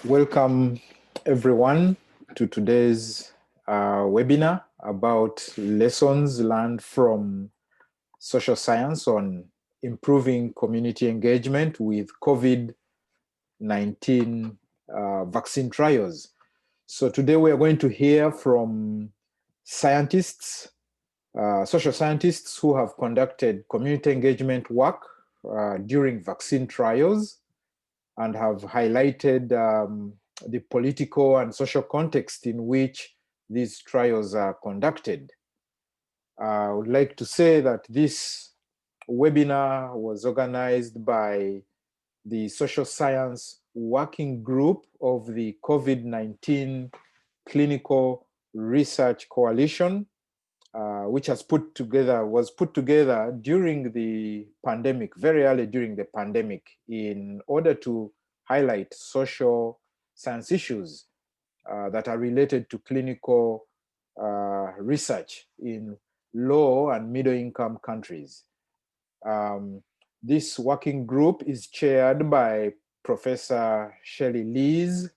Welcome everyone to today's webinar about lessons learned from social science on improving community engagement with COVID-19 vaccine trials. So today we are going to hear from scientists, social scientists who have conducted community engagement work during vaccine trials and have highlighted the political and social context in which these trials are conducted. I would like to say that this webinar was organized by the Social Science Working Group of the COVID-19 Clinical Research Coalition, which was put together during the pandemic, very early during the pandemic, in order to highlight social science issues that are related to clinical research in low and middle income countries. This working group is chaired by Professor Shelley Lees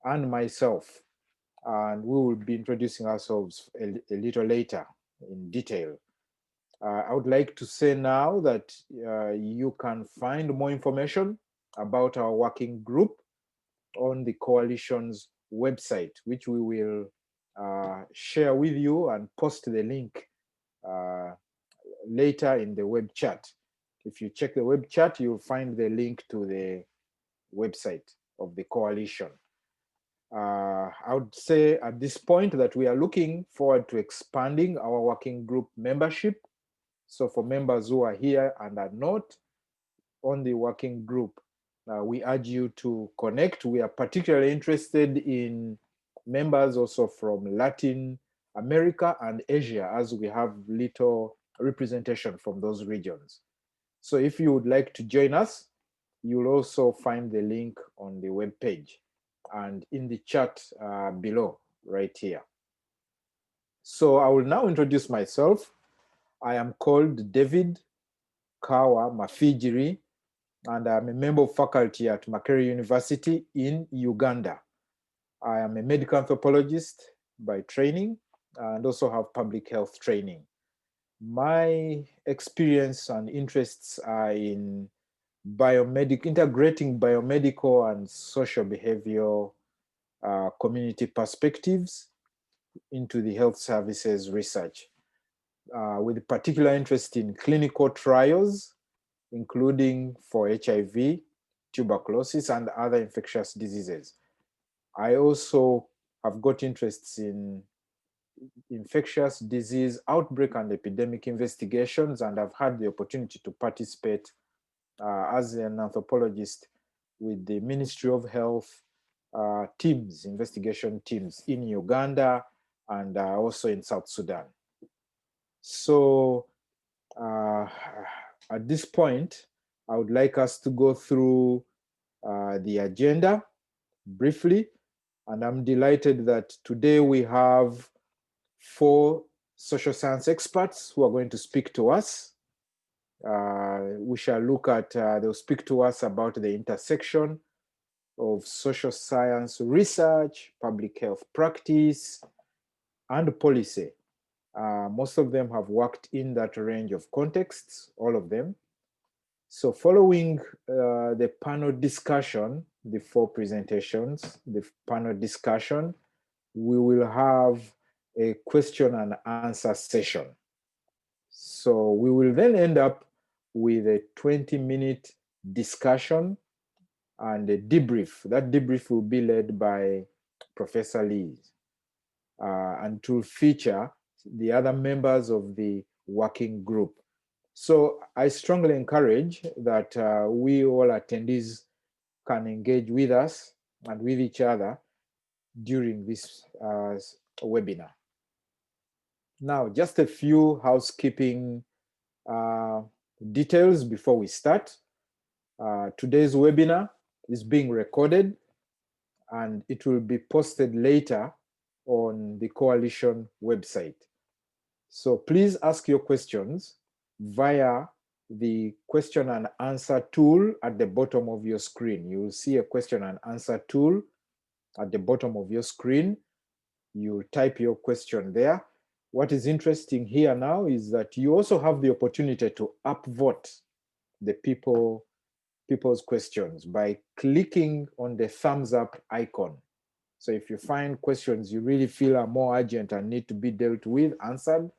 and myself, and we will be introducing ourselves a little later in detail. I would like to say now that you can find more information about our working group on the coalition's website, which we will share with you and post the link later in the web chat. If you check the web chat, you'll find the link to the website of the coalition. I would say at this point that we are looking forward to expanding our working group membership. So for members who are here and are not on the working group, we urge you to connect. We are particularly interested in members also from Latin America and Asia, as we have little representation from those regions. So if you would like to join us, you'll also find the link on the web page and in the chat below right here. So I will now introduce myself. I am called David Kawa Mafijiri, and I'm a member of faculty at Makerere University in Uganda. I am a medical anthropologist by training and also have public health training. My experience and interests are in integrating biomedical and social behavioral community perspectives into the health services research, with particular interest in clinical trials, including for HIV, tuberculosis, and other infectious diseases. I also have got interests in infectious disease outbreak and epidemic investigations, and I've had the opportunity to participate as an anthropologist with the Ministry of Health teams, investigation teams in Uganda and also in South Sudan. So at this point, I would like us to go through the agenda briefly, and I'm delighted that today we have 4 social science experts who are going to speak to us. We shall look at, they'll speak to us about the intersection of social science research, public health practice, and policy. Most of them have worked in that range of contexts, all of them. So following the panel discussion, the 4 presentations, the panel discussion, we will have a question and answer session. So we will then end up with a 20-minute discussion and a debrief. That debrief will be led by Professor Lees and to feature the other members of the working group. So I strongly encourage that we all attendees can engage with us and with each other during this webinar. Now, just a few housekeeping details before we start. Today's webinar is being recorded and it will be posted later on the coalition website. So please ask your questions via the question and answer tool at the bottom of your screen. You will see a question and answer tool at the bottom of your screen. You type your question there. What is interesting here now is that you also have the opportunity to upvote the people's questions by clicking on the thumbs up icon. So if you find questions you really feel are more urgent and need to be dealt with, answered,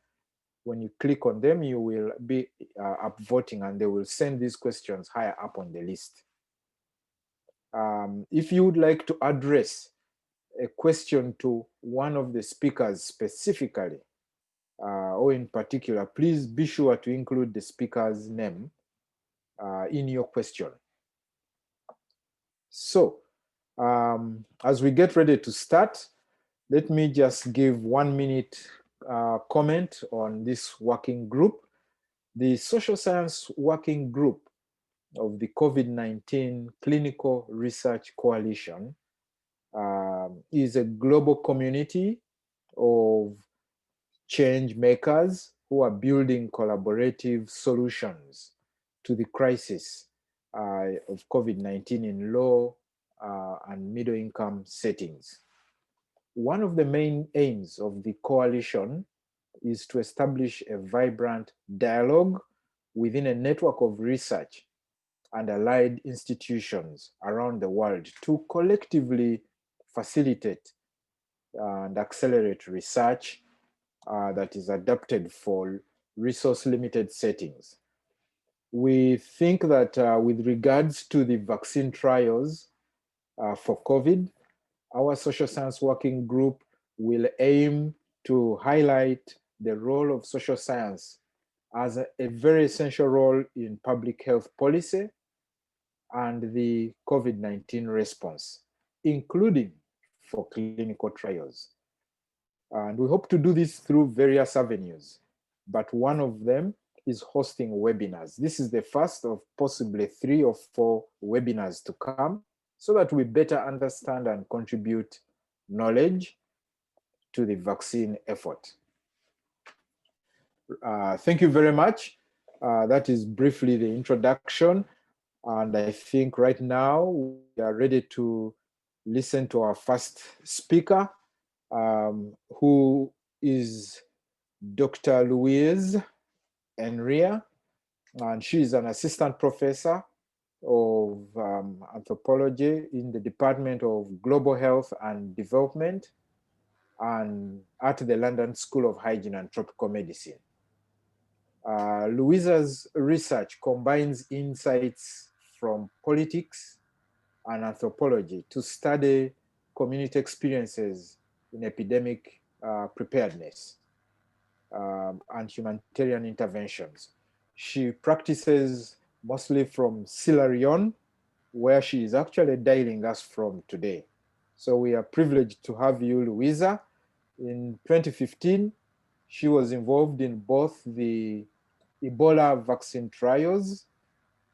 when you click on them, you will be upvoting and they will send these questions higher up on the list. If you would like to address a question to one of the speakers specifically, or in particular, please be sure to include the speaker's name in your question. So, as we get ready to start, let me just give 1 minute comment on this working group. The Social Science Working Group of the COVID-19 Clinical Research Coalition is a global community of change makers who are building collaborative solutions to the crisis of COVID-19 in low and middle income settings. One of the main aims of the coalition is to establish a vibrant dialogue within a network of research and allied institutions around the world to collectively facilitate and accelerate research that is adapted for resource-limited settings. We think that with regards to the vaccine trials for COVID, our Social Science Working Group will aim to highlight the role of social science as a very essential role in public health policy and the COVID-19 response, including for clinical trials. And we hope to do this through various avenues, but one of them is hosting webinars. This is the first of possibly 3 or 4 webinars to come, so that we better understand and contribute knowledge to the vaccine effort. Thank you very much. That is briefly the introduction. And I think right now we are ready to listen to our first speaker, who is Dr. Louise Enria, and she is an assistant professor of anthropology in the Department of Global Health and Development and at the London School of Hygiene and Tropical Medicine. Louisa's research combines insights from politics and anthropology to study community experiences in epidemic preparedness and humanitarian interventions. She practices mostly from Sierra Leone, where she is actually dialing us from today. So we are privileged to have you, Louisa. In 2015, she was involved in both the Ebola vaccine trials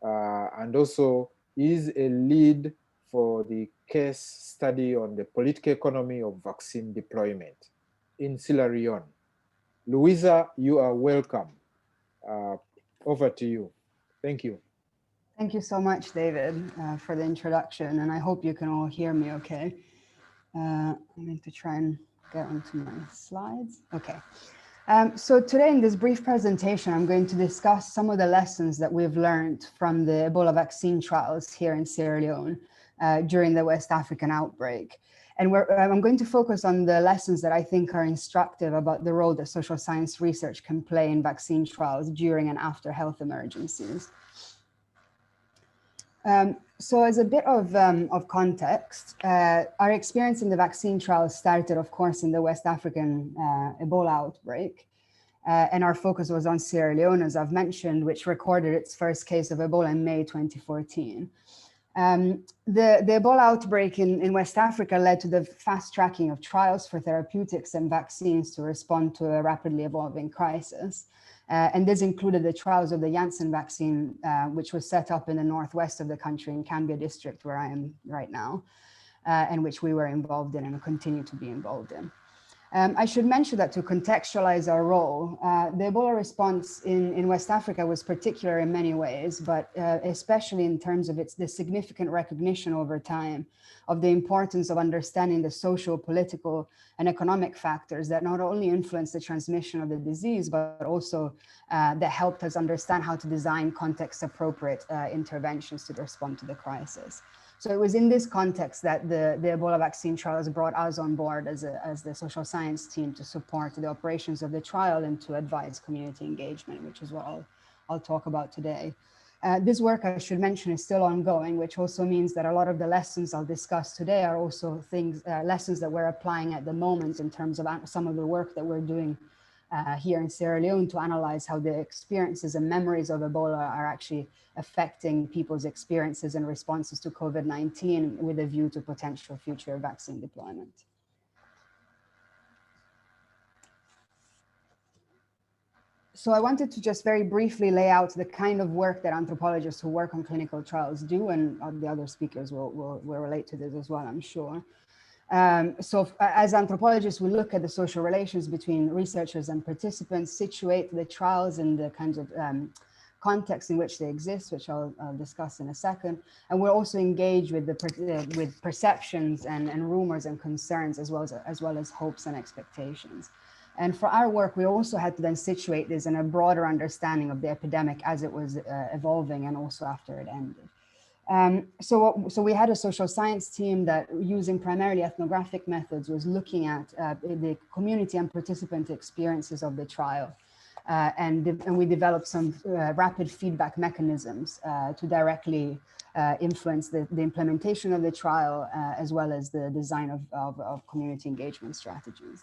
and also is a lead for the case study on the political economy of vaccine deployment in Sierra Leone. Louisa, you are welcome. Over to you. Thank you. Thank you so much, David, for the introduction, and I hope you can all hear me okay. I'm going to try and get onto my slides. Okay. So today in this brief presentation, I'm going to discuss some of the lessons that we've learned from the Ebola vaccine trials here in Sierra Leone during the West African outbreak. And I'm going to focus on the lessons that I think are instructive about the role that social science research can play in vaccine trials during and after health emergencies. So as a bit of context, our experience in the vaccine trials started, of course, in the West African Ebola outbreak. And our focus was on Sierra Leone, as I've mentioned, which recorded its first case of Ebola in May 2014. The Ebola outbreak in West Africa led to the fast tracking of trials for therapeutics and vaccines to respond to a rapidly evolving crisis. And this included the trials of the Janssen vaccine, which was set up in the northwest of the country in Cambia district, where I am right now, and which we were involved in and continue to be involved in. I should mention that to contextualize our role, the Ebola response in West Africa was particular in many ways, but especially in terms of the significant recognition over time of the importance of understanding the social, political, and economic factors that not only influence the transmission of the disease, but also that helped us understand how to design context-appropriate interventions to respond to the crisis. So it was in this context that the Ebola vaccine trials brought us on board as the social science team to support the operations of the trial and to advise community engagement, which is what I'll talk about today. This work, I should mention, is still ongoing, which also means that a lot of the lessons I'll discuss today are also lessons that we're applying at the moment in terms of some of the work that we're doing here in Sierra Leone to analyze how the experiences and memories of Ebola are actually affecting people's experiences and responses to COVID-19 with a view to potential future vaccine deployment. So I wanted to just very briefly lay out the kind of work that anthropologists who work on clinical trials do, and the other speakers will relate to this as well, I'm sure. So as anthropologists, we look at the social relations between researchers and participants, situate the trials in the kinds of context in which they exist, which I'll discuss in a second. And we're also engaged with with perceptions and rumors and concerns, as well as hopes and expectations. And for our work, we also had to then situate this in a broader understanding of the epidemic as it was evolving and also after it ended. So we had a social science team that, using primarily ethnographic methods, was looking at the community and participant experiences of the trial. And we developed some rapid feedback mechanisms to directly influence the implementation of the trial, as well as the design of community engagement strategies.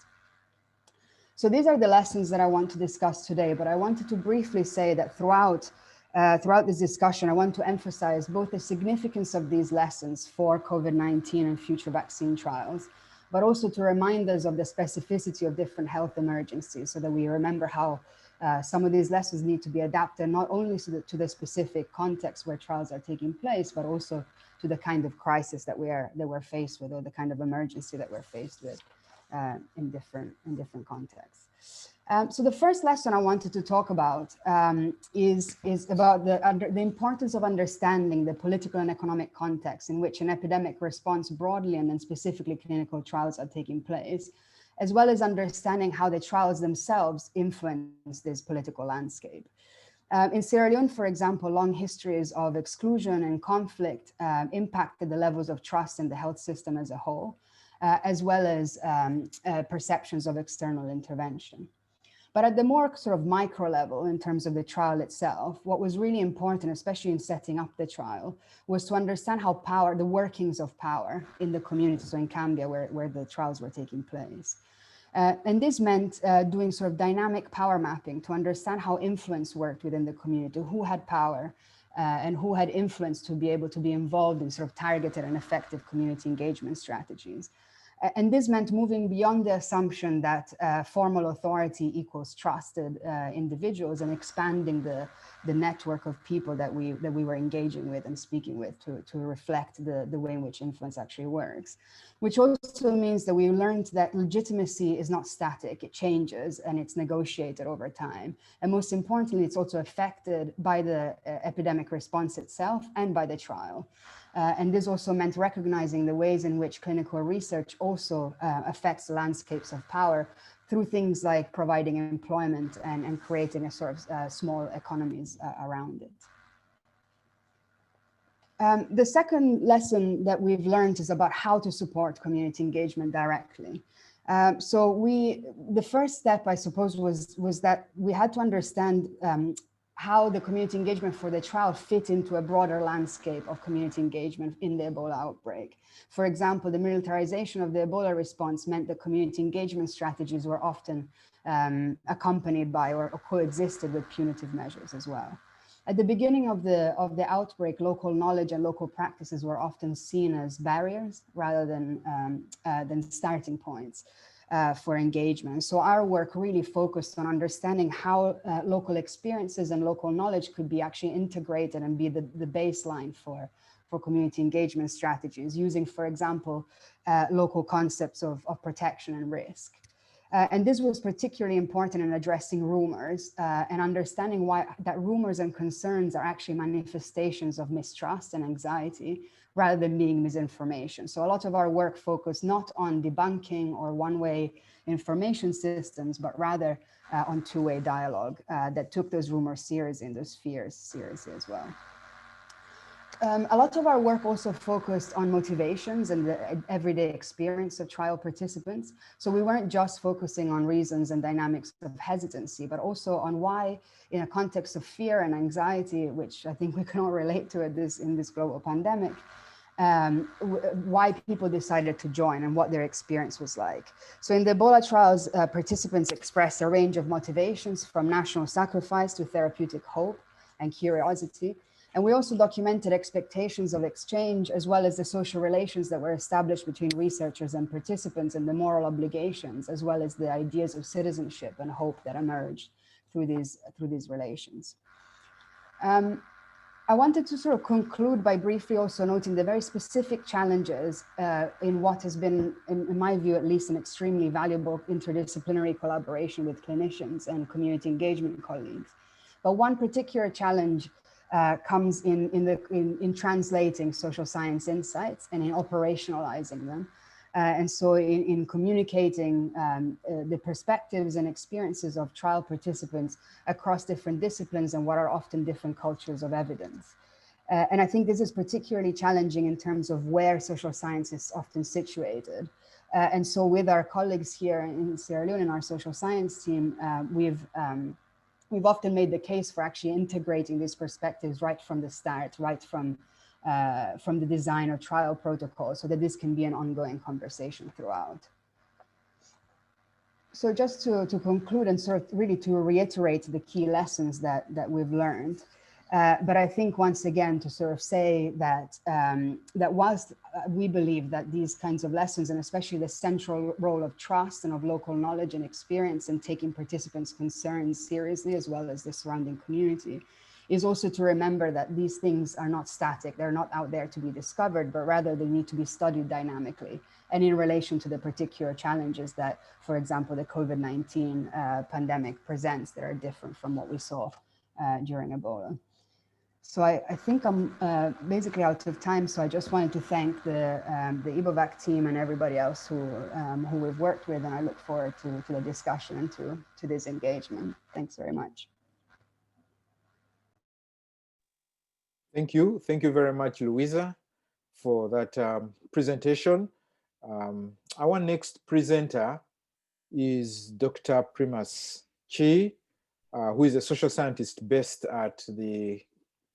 So these are the lessons that I want to discuss today, but I wanted to briefly say that throughout this discussion, I want to emphasize both the significance of these lessons for COVID-19 and future vaccine trials, but also to remind us of the specificity of different health emergencies so that we remember how some of these lessons need to be adapted not only to the specific context where trials are taking place, but also to the kind of crisis that we're faced with, or the kind of emergency that we're faced with in different contexts. So the first lesson I wanted to talk about is about the importance of understanding the political and economic context in which an epidemic response broadly and then specifically clinical trials are taking place, as well as understanding how the trials themselves influence this political landscape. In Sierra Leone, for example, long histories of exclusion and conflict impacted the levels of trust in the health system as a whole, as well as perceptions of external intervention. But at the more sort of micro level, in terms of the trial itself, what was really important, especially in setting up the trial, was to understand how the workings of power in the community, so in Cambia, where the trials were taking place. And this meant doing sort of dynamic power mapping to understand how influence worked within the community, who had power and who had influence to be able to be involved in sort of targeted and effective community engagement strategies. And this meant moving beyond the assumption that formal authority equals trusted individuals, and expanding the network of people that we were engaging with and speaking with to reflect the way in which influence actually works. Which also means that we learned that legitimacy is not static, it changes and it's negotiated over time. And most importantly, it's also affected by the epidemic response itself and by the trial. And this also meant recognizing the ways in which clinical research also affects landscapes of power through things like providing employment and creating a sort of small economies around it. The second lesson that we've learned is about how to support community engagement directly. The first step, I suppose, was that we had to understand how the community engagement for the trial fit into a broader landscape of community engagement in the Ebola outbreak. For example, the militarization of the Ebola response meant that community engagement strategies were often accompanied by or coexisted with punitive measures as well. At the beginning of the outbreak, local knowledge and local practices were often seen as barriers rather than starting points for engagement. So our work really focused on understanding how local experiences and local knowledge could be actually integrated and be the baseline for community engagement strategies, using, for example, local concepts of protection and risk. And this was particularly important in addressing rumors and understanding why that rumors and concerns are actually manifestations of mistrust and anxiety rather than being misinformation. So a lot of our work focused not on debunking or one-way information systems, but rather on two-way dialogue that took those rumors seriously and those fears seriously as well. A lot of our work also focused on motivations and the everyday experience of trial participants. So we weren't just focusing on reasons and dynamics of hesitancy, but also on why, in a context of fear and anxiety, which I think we can all relate to in this global pandemic, why people decided to join and what their experience was like. So in the Ebola trials, participants expressed a range of motivations from national sacrifice to therapeutic hope and curiosity. And we also documented expectations of exchange, as well as the social relations that were established between researchers and participants and the moral obligations, as well as the ideas of citizenship and hope that emerged through these relations. I wanted to sort of conclude by briefly also noting the very specific challenges in what has been, in my view, at least, an extremely valuable interdisciplinary collaboration with clinicians and community engagement colleagues. But one particular challenge comes in translating social science insights and in operationalizing them. And so in communicating the perspectives and experiences of trial participants across different disciplines and what are often different cultures of evidence. And I think this is particularly challenging in terms of where social science is often situated. And so with our colleagues here in Sierra Leone in our social science team, we've often made the case for actually integrating these perspectives right from the start, right from the design of trial protocols, so that this can be an ongoing conversation throughout. So just to conclude and sort of really to reiterate the key lessons that we've learned, but I think once again to sort of say that that whilst we believe that these kinds of lessons, and especially the central role of trust and of local knowledge and experience in taking participants' concerns seriously, as well as the surrounding community, is also to remember that these things are not static, they're not out there to be discovered, but rather they need to be studied dynamically and in relation to the particular challenges that, for example, the COVID-19 pandemic presents that are different from what we saw during Ebola. So I think I'm basically out of time. So I just wanted to thank the Ebovac team and everybody else who we've worked with, and I look forward to the discussion and to this engagement. Thanks very much. Thank you. Thank you very much, Louisa, for that presentation. Our next presenter is Dr. Primus Chi, who is a social scientist based at the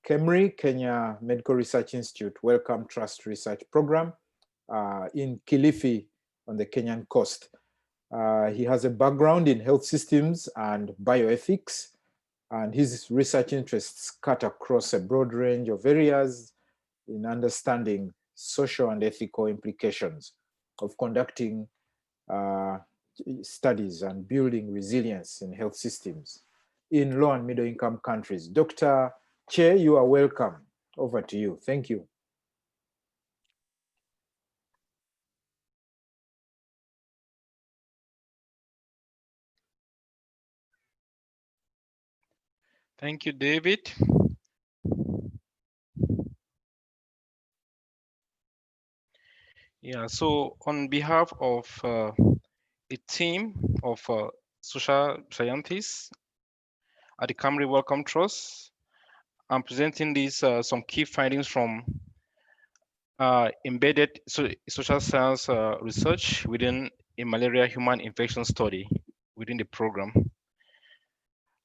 KEMRI, Kenya Medical Research Institute Wellcome Trust Research Program in Kilifi on the Kenyan coast. He has a background in health systems and bioethics, and his research interests cut across a broad range of areas in understanding social and ethical implications of conducting studies and building resilience in health systems in low and middle income countries. Dr. Che, you are welcome. Over to you. Thank you. Thank you, David. Yeah, so on behalf of a team of social scientists at the KEMRI Wellcome Trust, I'm presenting these some key findings from embedded social science research within a malaria human infection study within the program.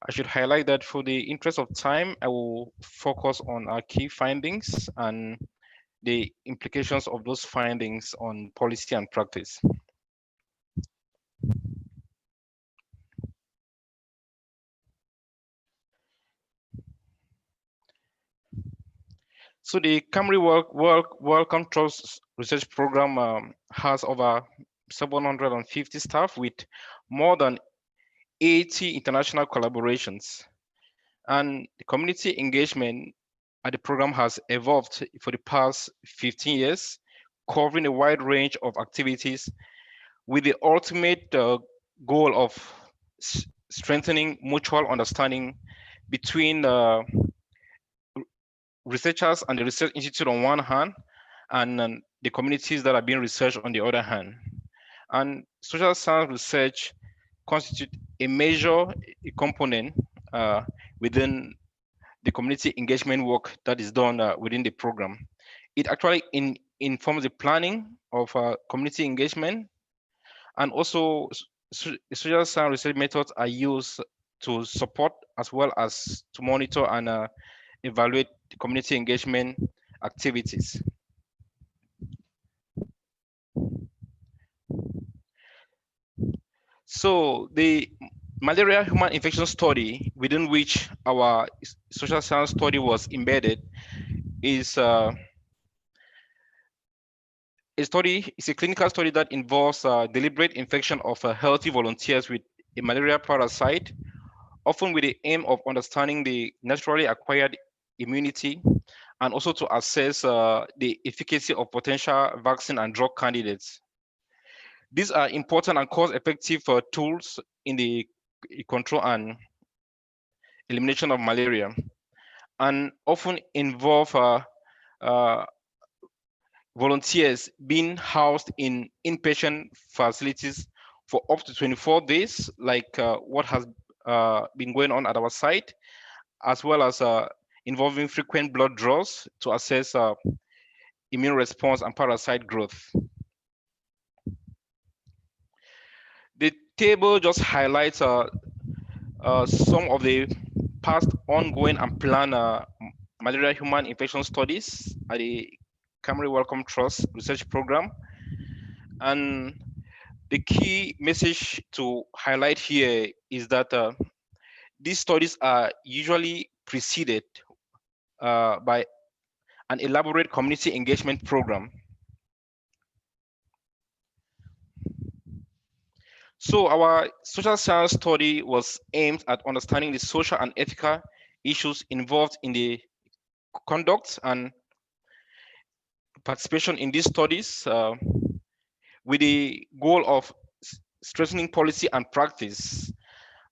I should highlight that for the interest of time, I will focus on our key findings and the implications of those findings on policy and practice. So the KEMRI Wellcome Trust Research Program has over 750 staff with more than 80 international collaborations. And the community engagement at the program has evolved for the past 15 years, covering a wide range of activities with the ultimate goal of strengthening mutual understanding between researchers and the research institute on one hand, and the communities that are being researched on the other hand. And social science research constitute a major component within the community engagement work that is done within the program. It actually informs the planning of community engagement, and also social science research methods are used to support as well as to monitor and evaluate the community engagement activities. So the malaria human infection study, within which our social science study was embedded, is a study. It's a clinical study that involves deliberate infection of healthy volunteers with a malaria parasite, often with the aim of understanding the naturally acquired immunity, and also to assess the efficacy of potential vaccine and drug candidates. These are important and cost-effective tools in the control and elimination of malaria, and often involve volunteers being housed in inpatient facilities for up to 24 days, like what has been going on at our site, as well as involving frequent blood draws to assess immune response and parasite growth. The table just highlights some of the past ongoing and planned malaria human infection studies at the Camry Wellcome Trust research program. And the key message to highlight here is that these studies are usually preceded by an elaborate community engagement program. So our social science study was aimed at understanding the social and ethical issues involved in the conduct and participation in these studies, with the goal of strengthening policy and practice.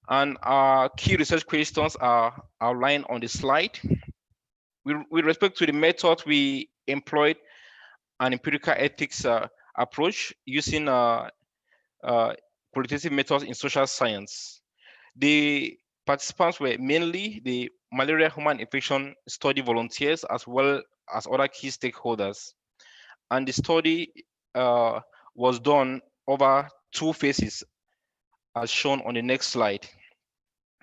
And our key research questions are outlined on the slide. With respect to the method, we employed an empirical ethics approach using qualitative methods in social science. The participants were mainly the malaria human infection study volunteers, as well as other key stakeholders. And the study was done over 2 phases, as shown on the next slide.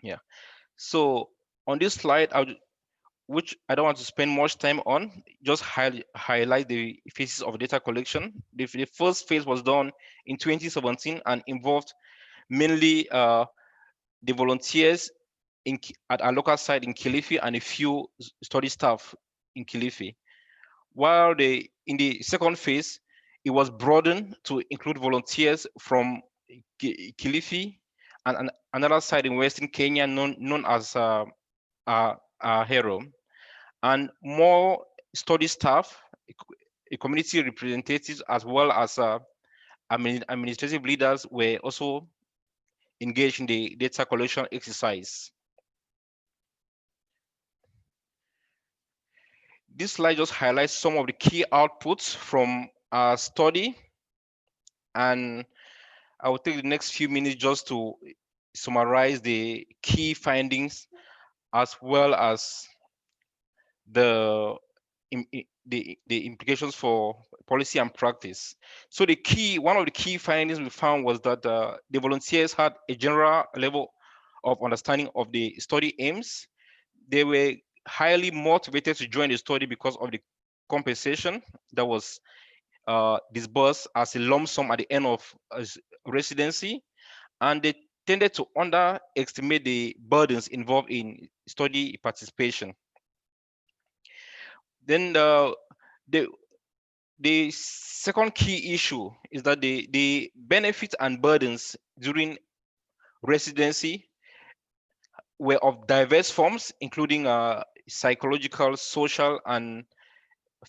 Yeah. So on this slide, which I don't want to spend much time on, just highlight the phases of data collection. The first phase was done in 2017 and involved mainly the volunteers at our local site in Kilifi and a few study staff in Kilifi. While in the second phase, it was broadened to include volunteers from Kilifi and another site in Western Kenya known as Ahero, and more study staff, community representatives, as well as administrative leaders were also engaged in the data collection exercise. This slide just highlights some of the key outputs from our study, and I will take the next few minutes just to summarize the key findings as well as the implications for policy and practice. So one of the key findings we found was that the volunteers had a general level of understanding of the study aims. They were highly motivated to join the study because of the compensation that was disbursed as a lump sum at the end of residency, and they tended to underestimate the burdens involved in study participation. Then the second key issue is that the benefits and burdens during residency were of diverse forms, including psychological, social, and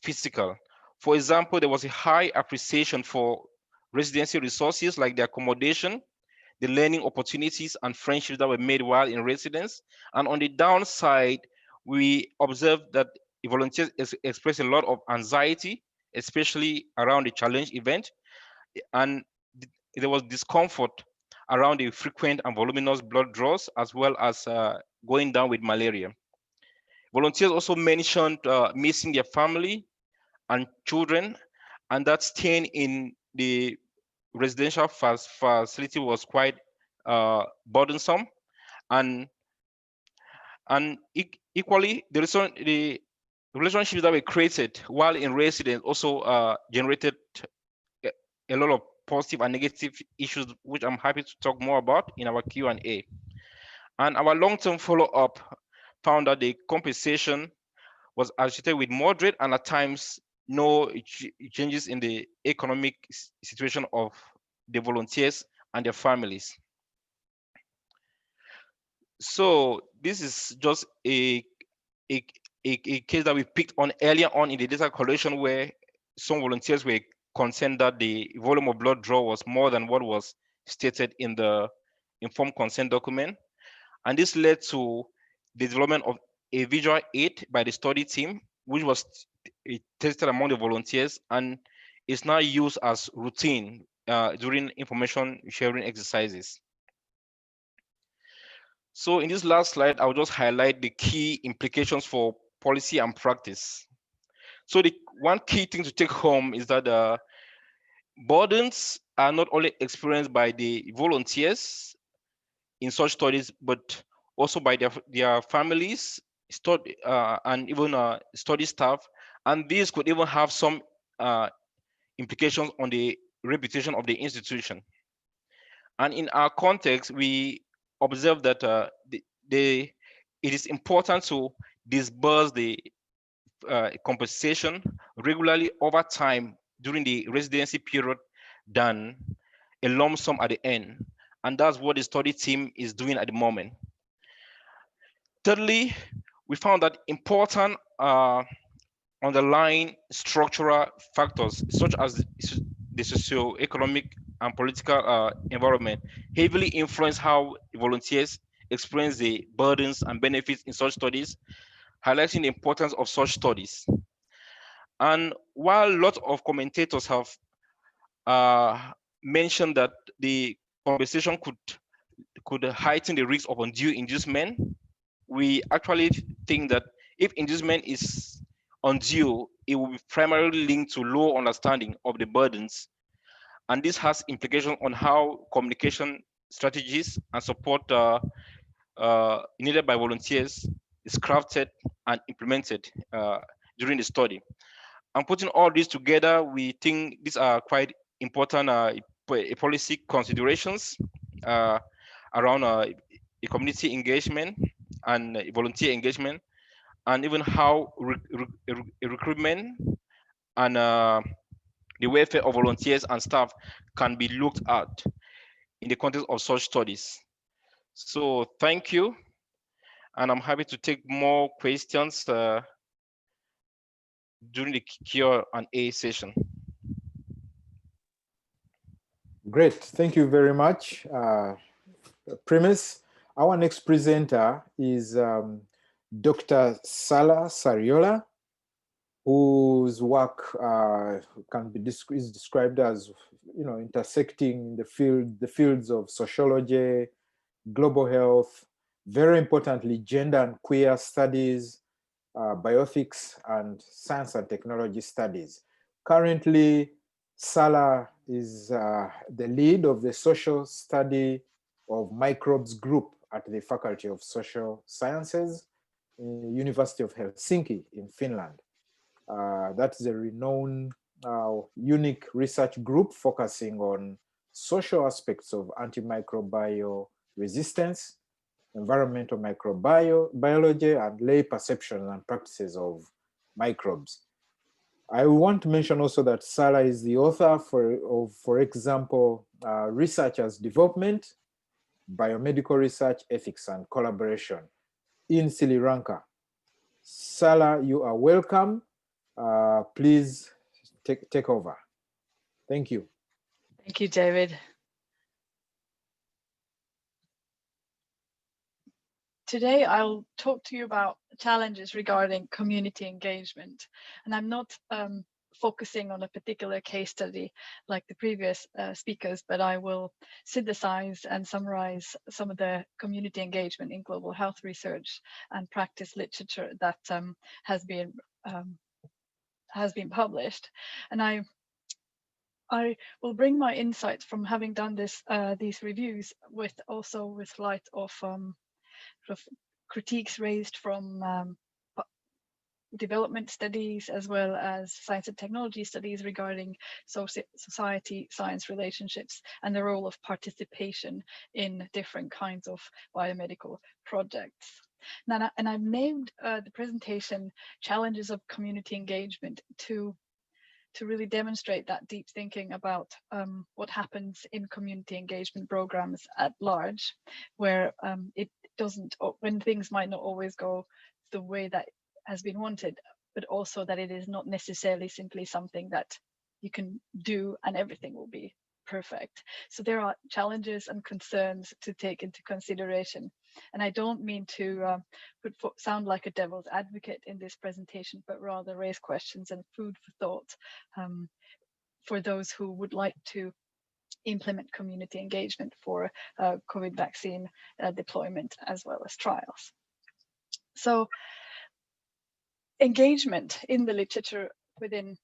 physical. For example, there was a high appreciation for residency resources like the accommodation, the learning opportunities and friendships that were made while in residence. And on the downside, we observed that volunteers express a lot of anxiety, especially around the challenge event, and there was discomfort around the frequent and voluminous blood draws, as well as going down with malaria. Volunteers also mentioned missing their family and children, and that staying in the residential facility was quite burdensome. And equally, the relationships that were created while in residence also generated a lot of positive and negative issues, which I'm happy to talk more about in our Q&A. And our long-term follow-up found that the compensation was associated with moderate and at times no changes in the economic situation of the volunteers and their families. So this is just a case that we picked on earlier on in the data collection, where some volunteers were concerned that the volume of blood draw was more than what was stated in the informed consent document. And this led to the development of a visual aid by the study team, which was tested among the volunteers and is now used as routine during information sharing exercises. So in this last slide, I'll just highlight the key implications for policy and practice. So the one key thing to take home is that burdens are not only experienced by the volunteers in such studies, but also by their families, and even study staff. And these could even have some implications on the reputation of the institution. And in our context, we observe that it is important to disburse the compensation regularly over time during the residency period than a lump sum at the end. And that's what the study team is doing at the moment. Thirdly, we found that important underlying structural factors such as the socio-economic and political environment heavily influence how volunteers experience the burdens and benefits in such studies, highlighting the importance of such studies. And while lots of commentators have mentioned that the compensation could heighten the risk of undue inducement, we actually think that if inducement is undue, it will be primarily linked to low understanding of the burdens. And this has implications on how communication strategies and support needed by volunteers is crafted and implemented during the study. And putting all this together, we think these are quite important policy considerations around community engagement and volunteer engagement, and even how recruitment and the welfare of volunteers and staff can be looked at in the context of such studies. So thank you, and I'm happy to take more questions during the Q&A session. Great, thank you very much, Primus. Our next presenter is Dr. Sala Sariola, whose work is described as, intersecting the fields of sociology, global health, very importantly, gender and queer studies, bioethics, and science and technology studies. Currently, Sala is the lead of the social study of microbes group at the Faculty of Social Sciences, University of Helsinki in Finland. That's a renowned, unique research group focusing on social aspects of antimicrobial resistance, environmental microbiology, and lay perception and practices of microbes. I want to mention also that Sala is the author for example, Research as Development, Biomedical Research, Ethics, and Collaboration in Sri Lanka. Sala, you are welcome. Please take over. Thank you. Thank you, David. Today, I'll talk to you about challenges regarding community engagement. And I'm not focusing on a particular case study like the previous speakers, but I will synthesize and summarize some of the community engagement in global health research and practice literature that has been published. And I will bring my insights from having done these reviews with light of sort of critiques raised from development studies as well as science and technology studies regarding society-science relationships and the role of participation in different kinds of biomedical projects. And I've named the presentation Challenges of Community Engagement to really demonstrate that deep thinking about what happens in community engagement programs at large, where when things might not always go the way that has been wanted, but also that it is not necessarily simply something that you can do and everything will be perfect. So there are challenges and concerns to take into consideration. And I don't mean to sound like a devil's advocate in this presentation, but rather raise questions and food for thought for those who would like to implement community engagement for COVID vaccine deployment as well as trials. So engagement in the literature within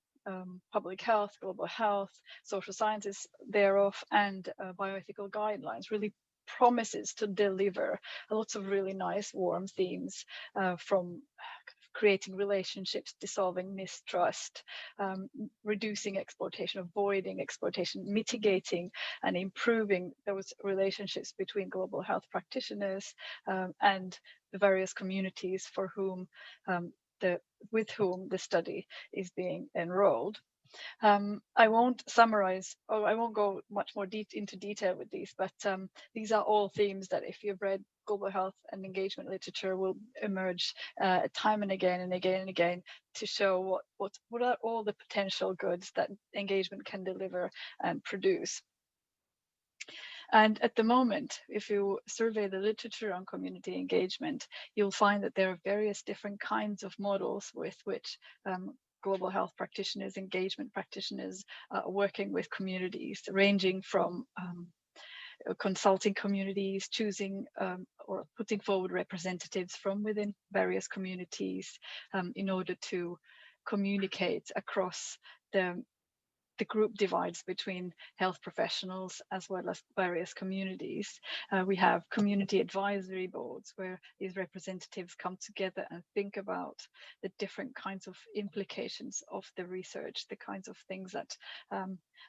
public health, global health, social sciences thereof, and bioethical guidelines really promises to deliver lots of really nice warm themes from creating relationships, dissolving mistrust, reducing exploitation, avoiding exploitation, mitigating and improving those relationships between global health practitioners and the various communities for whom with whom the study is being enrolled. I won't summarize, or I won't go much more into detail with these, but these are all themes that if you've read global health and engagement literature will emerge time and again and again and again to show what are all the potential goods that engagement can deliver and produce. And at the moment, if you survey the literature on community engagement, you'll find that there are various different kinds of models with which global health practitioners, engagement practitioners working with communities, ranging from consulting communities, choosing or putting forward representatives from within various communities in order to communicate across the group divides between health professionals as well as various communities. We have community advisory boards where these representatives come together and think about the different kinds of implications of the research, the kinds of things that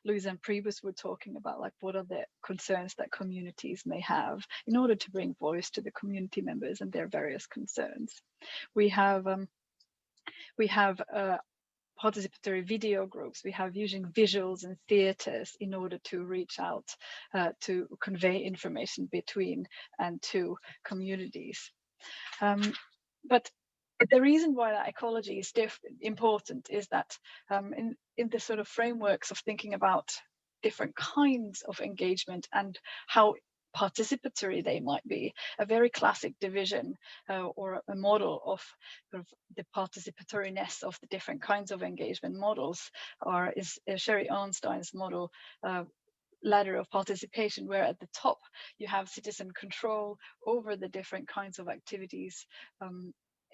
Louisa and Priebus were talking about, like what are the concerns that communities may have in order to bring voice to the community members and their various concerns. We have participatory video groups. We have using visuals and theaters in order to reach out to convey information between and to communities. But the reason why that ecology is important is that in the sort of frameworks of thinking about different kinds of engagement and how participatory they might be, a very classic division or a model of sort of the participatoriness of the different kinds of engagement models is Sherry Arnstein's model, ladder of participation, where at the top you have citizen control over the different kinds of activities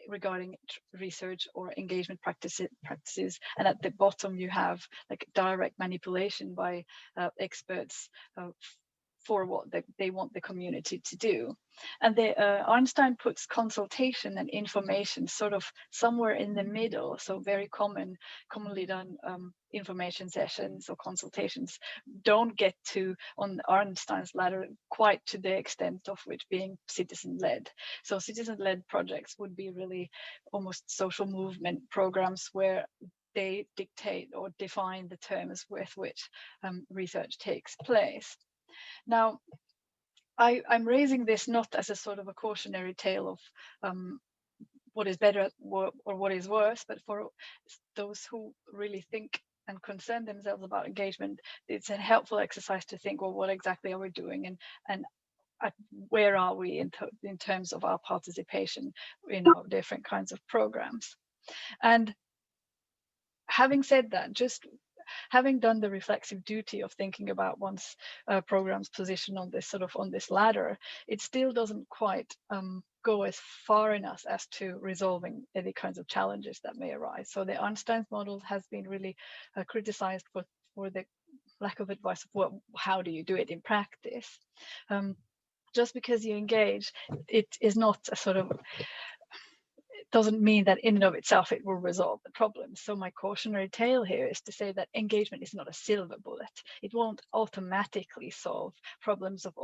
regarding research or engagement practices, and at the bottom you have like direct manipulation by experts for what they want the community to do. And Arnstein puts consultation and information sort of somewhere in the middle. So very commonly done information sessions or consultations don't get to, on Arnstein's ladder, quite to the extent of which being citizen-led. So citizen-led projects would be really almost social movement programs where they dictate or define the terms with which research takes place. Now, I'm raising this not as a sort of a cautionary tale of what is better or what is worse, but for those who really think and concern themselves about engagement, it's a helpful exercise to think, well, what exactly are we doing? And at where are we in terms of our participation in our different kinds of programs. And having said that, just having done the reflexive duty of thinking about one's program's position on this on this ladder, it still doesn't quite go as far enough as to resolving any kinds of challenges that may arise. So the Einstein's model has been really criticized for the lack of advice of how do you do it in practice. Just because you engage, it is not a doesn't mean that in and of itself it will resolve the problem. So my cautionary tale here is to say that engagement is not a silver bullet. It won't automatically solve problems of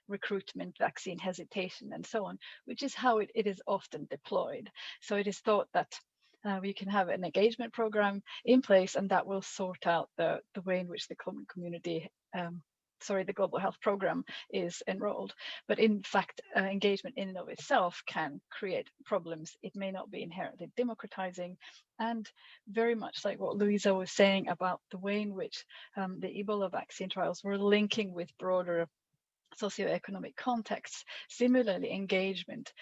recruitment, vaccine hesitation, and so on, which is how it is often deployed. So it is thought that we can have an engagement program in place, and that will sort out the way in which the community the global health program is enrolled. But in fact, engagement in and of itself can create problems. It may not be inherently democratizing, and very much like what Louisa was saying about the way in which the Ebola vaccine trials were linking with broader socioeconomic contexts. Similarly, engagement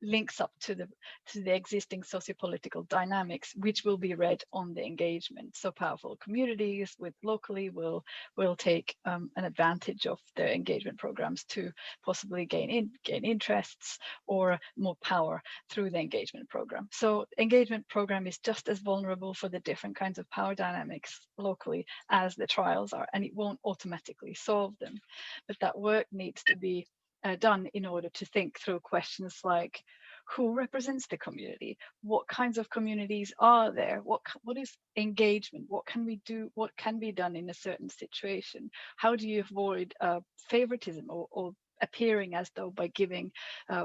links up to the existing sociopolitical dynamics, which will be read on the engagement. So powerful communities with locally will take an advantage of their engagement programs to possibly gain interests or more power through the engagement program. So engagement program is just as vulnerable for the different kinds of power dynamics locally as the trials are, and it won't automatically solve them. But that work needs to be done in order to think through questions like who represents the community, what kinds of communities are there, what is engagement, what can we do, what can be done in a certain situation, how do you avoid favoritism or appearing as though by giving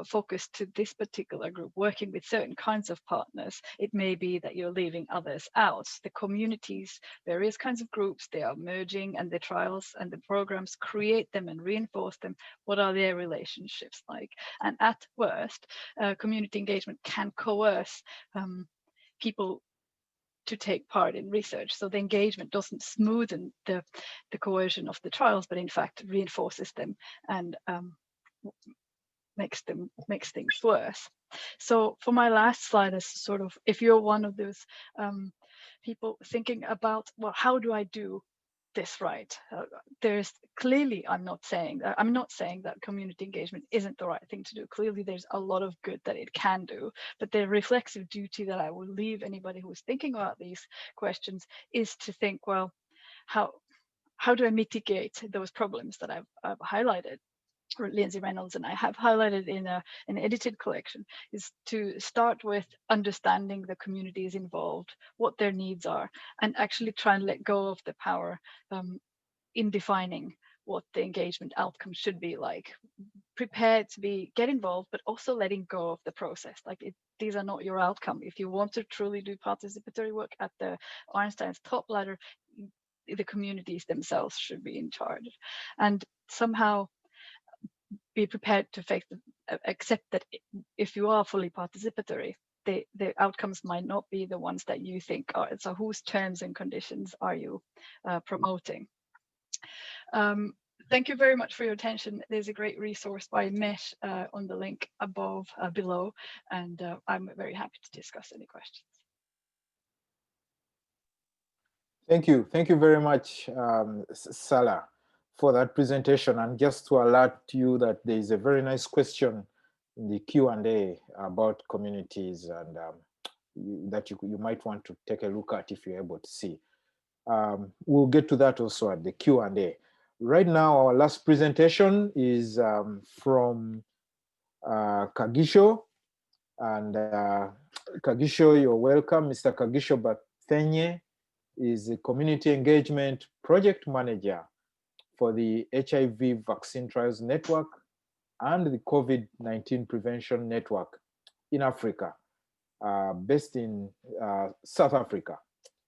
focus to this particular group, working with certain kinds of partners, it may be that you're leaving others out. The communities, various kinds of groups, they are merging, and the trials and the programs create them and reinforce them. What are their relationships like? And at worst, community engagement can coerce people to take part in research. So the engagement doesn't smoothen the coercion of the trials, but in fact reinforces them and makes things worse. So for my last slide is if you're one of those people thinking about, well, how do I do this right? There's clearly, I'm not saying that community engagement isn't the right thing to do. Clearly there's a lot of good that it can do, but the reflexive duty that I will leave anybody who's thinking about these questions is to think, well, how do I mitigate those problems that I've highlighted? Lindsay Reynolds and I have highlighted in an edited collection, is to start with understanding the communities involved, what their needs are, and actually try and let go of the power in defining what the engagement outcome should be like. Prepared to get involved, but also letting go of the process. These are not your outcome. If you want to truly do participatory work at the Einstein's top ladder, the communities themselves should be in charge, and somehow be prepared to accept that if you are fully participatory, the outcomes might not be the ones that you think are. So whose terms and conditions are you promoting? Thank you very much for your attention. There's a great resource by Mesh on the link below, and I'm very happy to discuss any questions. Thank you very much, Salah, for that presentation. And just to alert you that there is a very nice question in the Q&A about communities, and that you might want to take a look at if you're able to see. We'll get to that also at the Q&A. Right now, our last presentation is from Kagisho. And Kagisho, you're welcome. Mr. Kagisho Bathenye is a community engagement project manager for the HIV Vaccine Trials Network and the COVID-19 Prevention Network in Africa, based in South Africa.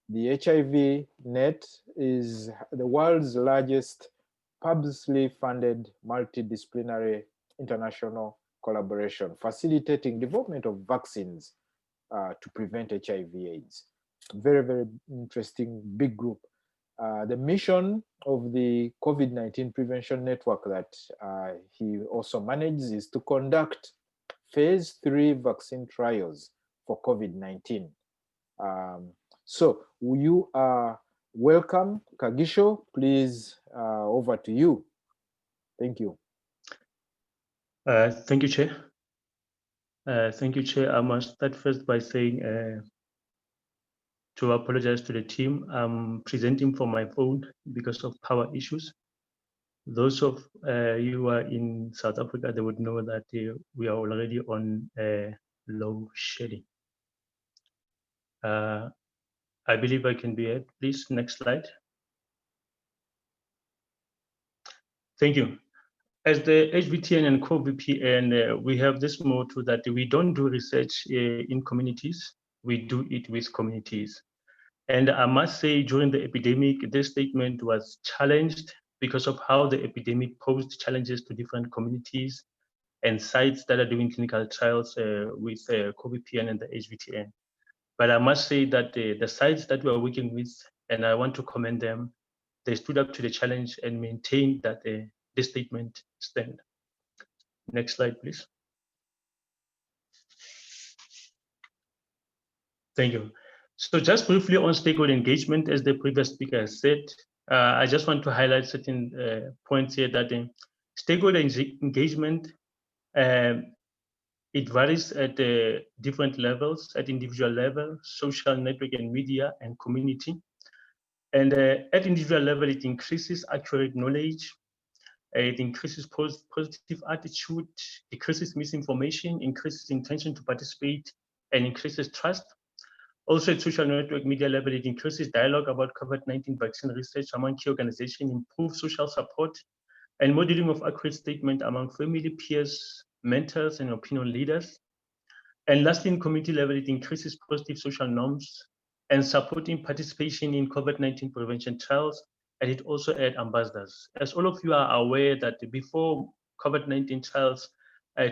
The HIV Net is the world's largest publicly funded multidisciplinary international collaboration, facilitating development of vaccines to prevent HIV/AIDS. Very, very interesting big group. The mission of the COVID-19 prevention network that he also manages is to conduct phase 3 vaccine trials for COVID-19. So you are welcome, Kagisho. Please, over to you. Thank you. Thank you, Chair. Thank you, Chair. I must start first by saying to apologize to the team. I'm presenting from my phone because of power issues. Those of you who are in South Africa, they would know that we are already on low shedding. I believe I can be heard. Please, next slide. Thank you. As the HVTN and CoVPN, we have this motto that we don't do research in communities, we do it with communities. And I must say, during the epidemic, this statement was challenged because of how the epidemic posed challenges to different communities and sites that are doing clinical trials with CoVPN and the HVTN. But I must say that the sites that we are working with, and I want to commend them, they stood up to the challenge and maintained that this statement stand. Next slide, please. Thank you. So just briefly on stakeholder engagement, as the previous speaker has said, I just want to highlight certain points here that stakeholder engagement, it varies at different levels, at individual level, social network and media and community. And at individual level, it increases accurate knowledge, it increases positive attitude, decreases misinformation, increases intention to participate, and increases trust. Also at social network media level, it increases dialogue about COVID-19 vaccine research among key organizations, improves social support, and modeling of accurate statement among family, peers, mentors, and opinion leaders. And lastly, in community level, it increases positive social norms and supporting participation in COVID-19 prevention trials, and it also adds ambassadors. As all of you are aware that before COVID-19 trials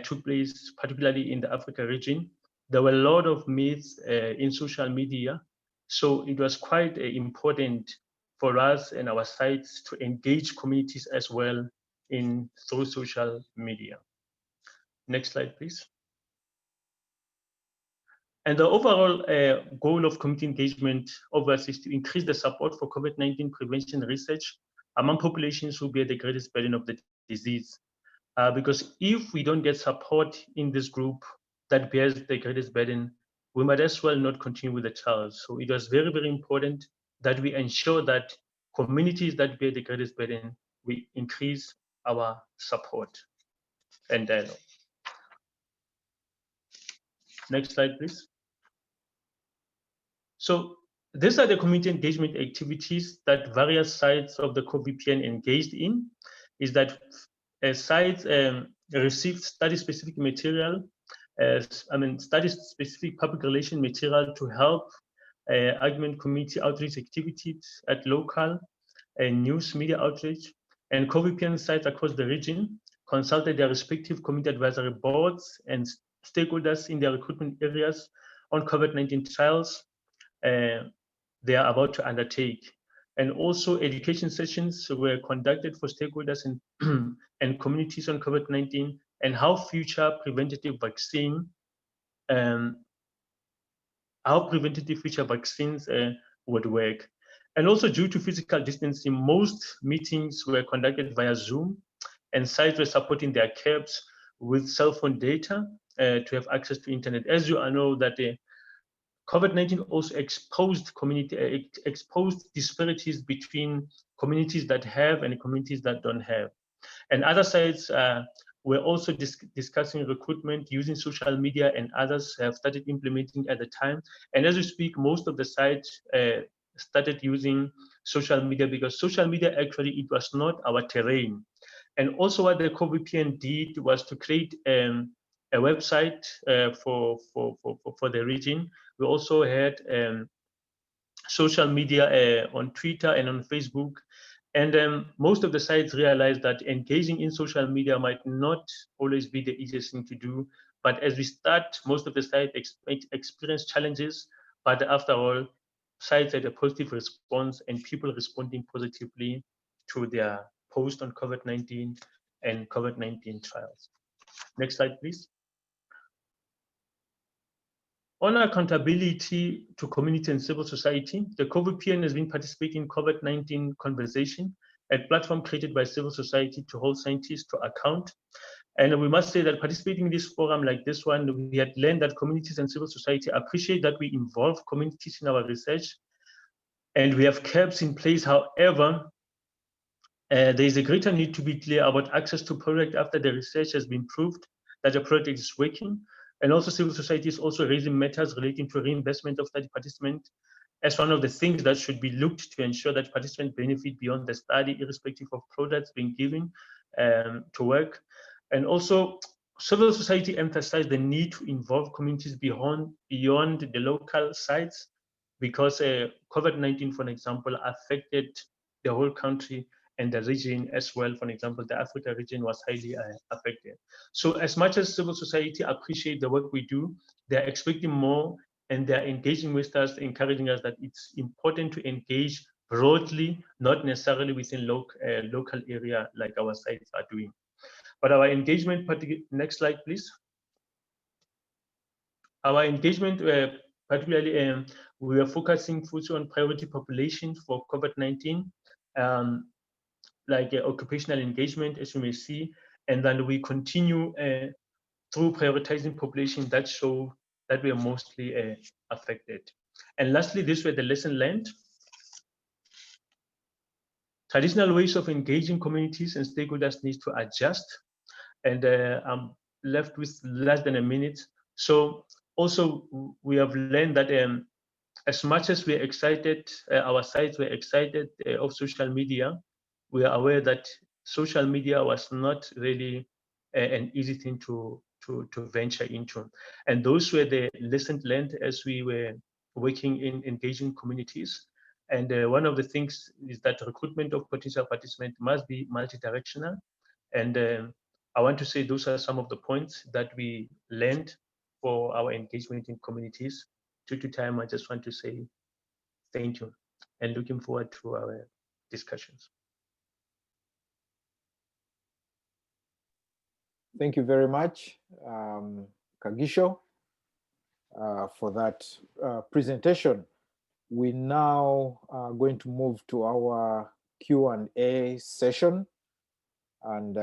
took place, particularly in the Africa region, there were a lot of myths in social media. So it was quite important for us and our sites to engage communities as well through social media. Next slide, please. And the overall goal of community engagement obviously is to increase the support for COVID-19 prevention research among populations who bear the greatest burden of the disease. Because if we don't get support in this group that bears the greatest burden, we might as well not continue with the trials. So it was very, very important that we ensure that communities that bear the greatest burden, we increase our support and dialogue. Next slide, please. So these are the community engagement activities that various sites of the CoVPN engaged in, is that sites received study-specific material, study-specific public relation material to help augment community outreach activities at local and news media outreach. And CoVPN sites across the region consulted their respective community advisory boards and stakeholders in their recruitment areas on COVID-19 trials they are about to undertake. And also education sessions were conducted for stakeholders and communities on COVID-19 and how future preventative vaccines would work. And also due to physical distancing, most meetings were conducted via Zoom, and sites were supporting their cabs with cell phone data to have access to internet. As you all know that COVID-19 also exposed disparities between communities that have and communities that don't have. And other sites were also discussing recruitment using social media, and others have started implementing at the time. And as we speak, most of the sites started using social media because social media actually, it was not our terrain. And also what the CoVPN did was to create a website for the region. We also had social media on Twitter and on Facebook. And most of the sites realized that engaging in social media might not always be the easiest thing to do. But as we start, most of the sites experience challenges. But after all, sites had a positive response and people responding positively to their post on COVID-19 and COVID-19 trials. Next slide, please. On accountability to community and civil society, the COVIPN has been participating in COVID-19 conversation, a platform created by civil society to hold scientists to account. And we must say that participating in this forum like this one, we had learned that communities and civil society appreciate that we involve communities in our research, and we have CAPs in place. However, there is a greater need to be clear about access to product after the research has been proved that the product is working. And also civil society is also raising matters relating to reinvestment of study participants as one of the things that should be looked to ensure that participants benefit beyond the study, irrespective of products being given to work. And also civil society emphasized the need to involve communities beyond the local sites, because COVID-19, for example, affected the whole country and the region as well. For example, the Africa region was highly affected. So as much as civil society appreciate the work we do, they're expecting more, and they're engaging with us, encouraging us that it's important to engage broadly, not necessarily within local area like our sites are doing. But our engagement, next slide, please. Our engagement, particularly, we are focusing also on priority populations for COVID-19. Like occupational engagement, as you may see, and then we continue through prioritizing populations that show that we are mostly affected. And lastly, these were the lessons learned. Traditional ways of engaging communities and stakeholders need to adjust, and I'm left with less than a minute. So also we have learned that as much as we're excited, our sites were excited of social media, we are aware that social media was not really an easy thing to venture into. And those were the lessons learned as we were working in engaging communities. And one of the things is that recruitment of potential participants must be multi-directional. And I want to say those are some of the points that we learned for our engagement in communities. Due to time, I just want to say thank you and looking forward to our discussions. Thank you very much, Kagisho, for that presentation. We now are going to move to our Q&A session. And,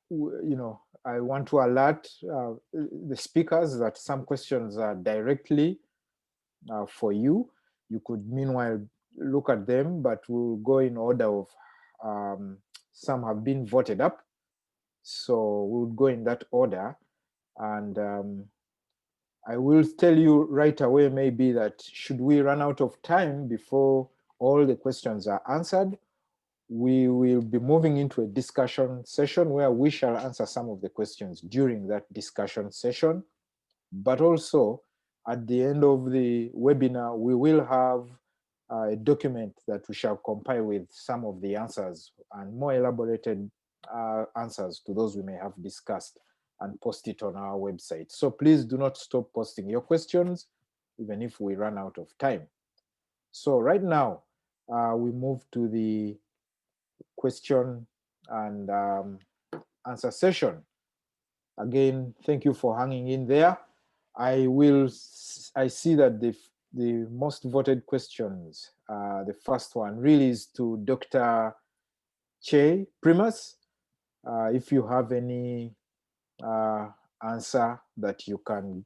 you know, I want to alert the speakers that some questions are directly for you. You could meanwhile look at them, but we'll go in order of some have been voted up. So we'll go in that order, and I will tell you right away maybe that should we run out of time before all the questions are answered, we will be moving into a discussion session where we shall answer some of the questions during that discussion session. But also at the end of the webinar, we will have a document that we shall compile with some of the answers and more elaborated answers to those we may have discussed, and post it on our website. So please do not stop posting your questions, even if we run out of time. So right now, we move to the question and answer session. Again, thank you for hanging in there. I see that the most voted questions, the first one really is to Dr. Che Primus. If you have any answer that you can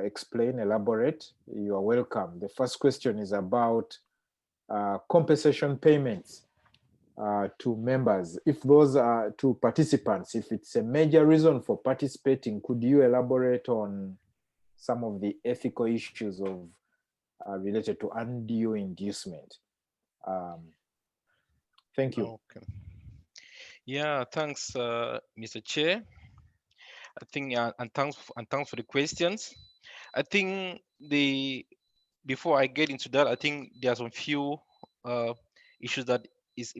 explain, elaborate, you are welcome. The first question is about compensation payments to members. If those are to participants, if it's a major reason for participating, could you elaborate on some of the ethical issues of related to undue inducement? Thank you. Okay. Yeah, thanks, Mr. Chair. I think, and thanks for the questions. I think before I get into that, I think there are some few issues that is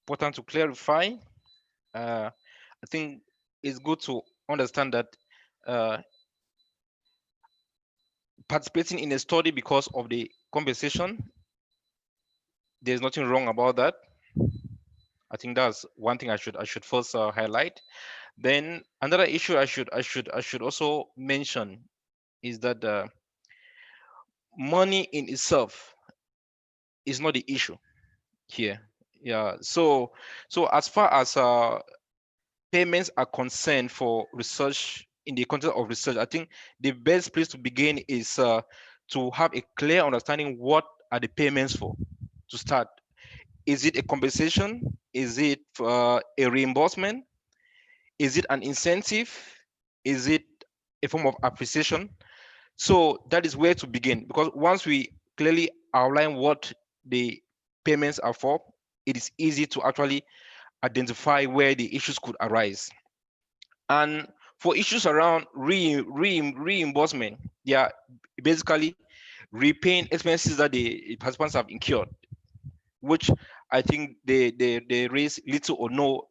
important to clarify. I think it's good to understand that participating in a study because of the compensation, there's nothing wrong about that. I think that's one thing I should first highlight. Then another issue I should also mention is that money in itself is not the issue here. Yeah. So as far as payments are concerned for research, in the context of research, I think the best place to begin is to have a clear understanding what are the payments for to start. Is it a compensation? Is it a reimbursement? Is it an incentive? Is it a form of appreciation? So that is where to begin, because once we clearly outline what the payments are for, it is easy to actually identify where the issues could arise. And for issues around reimbursement, they are basically repaying expenses that the participants have incurred, which I think they raise little or no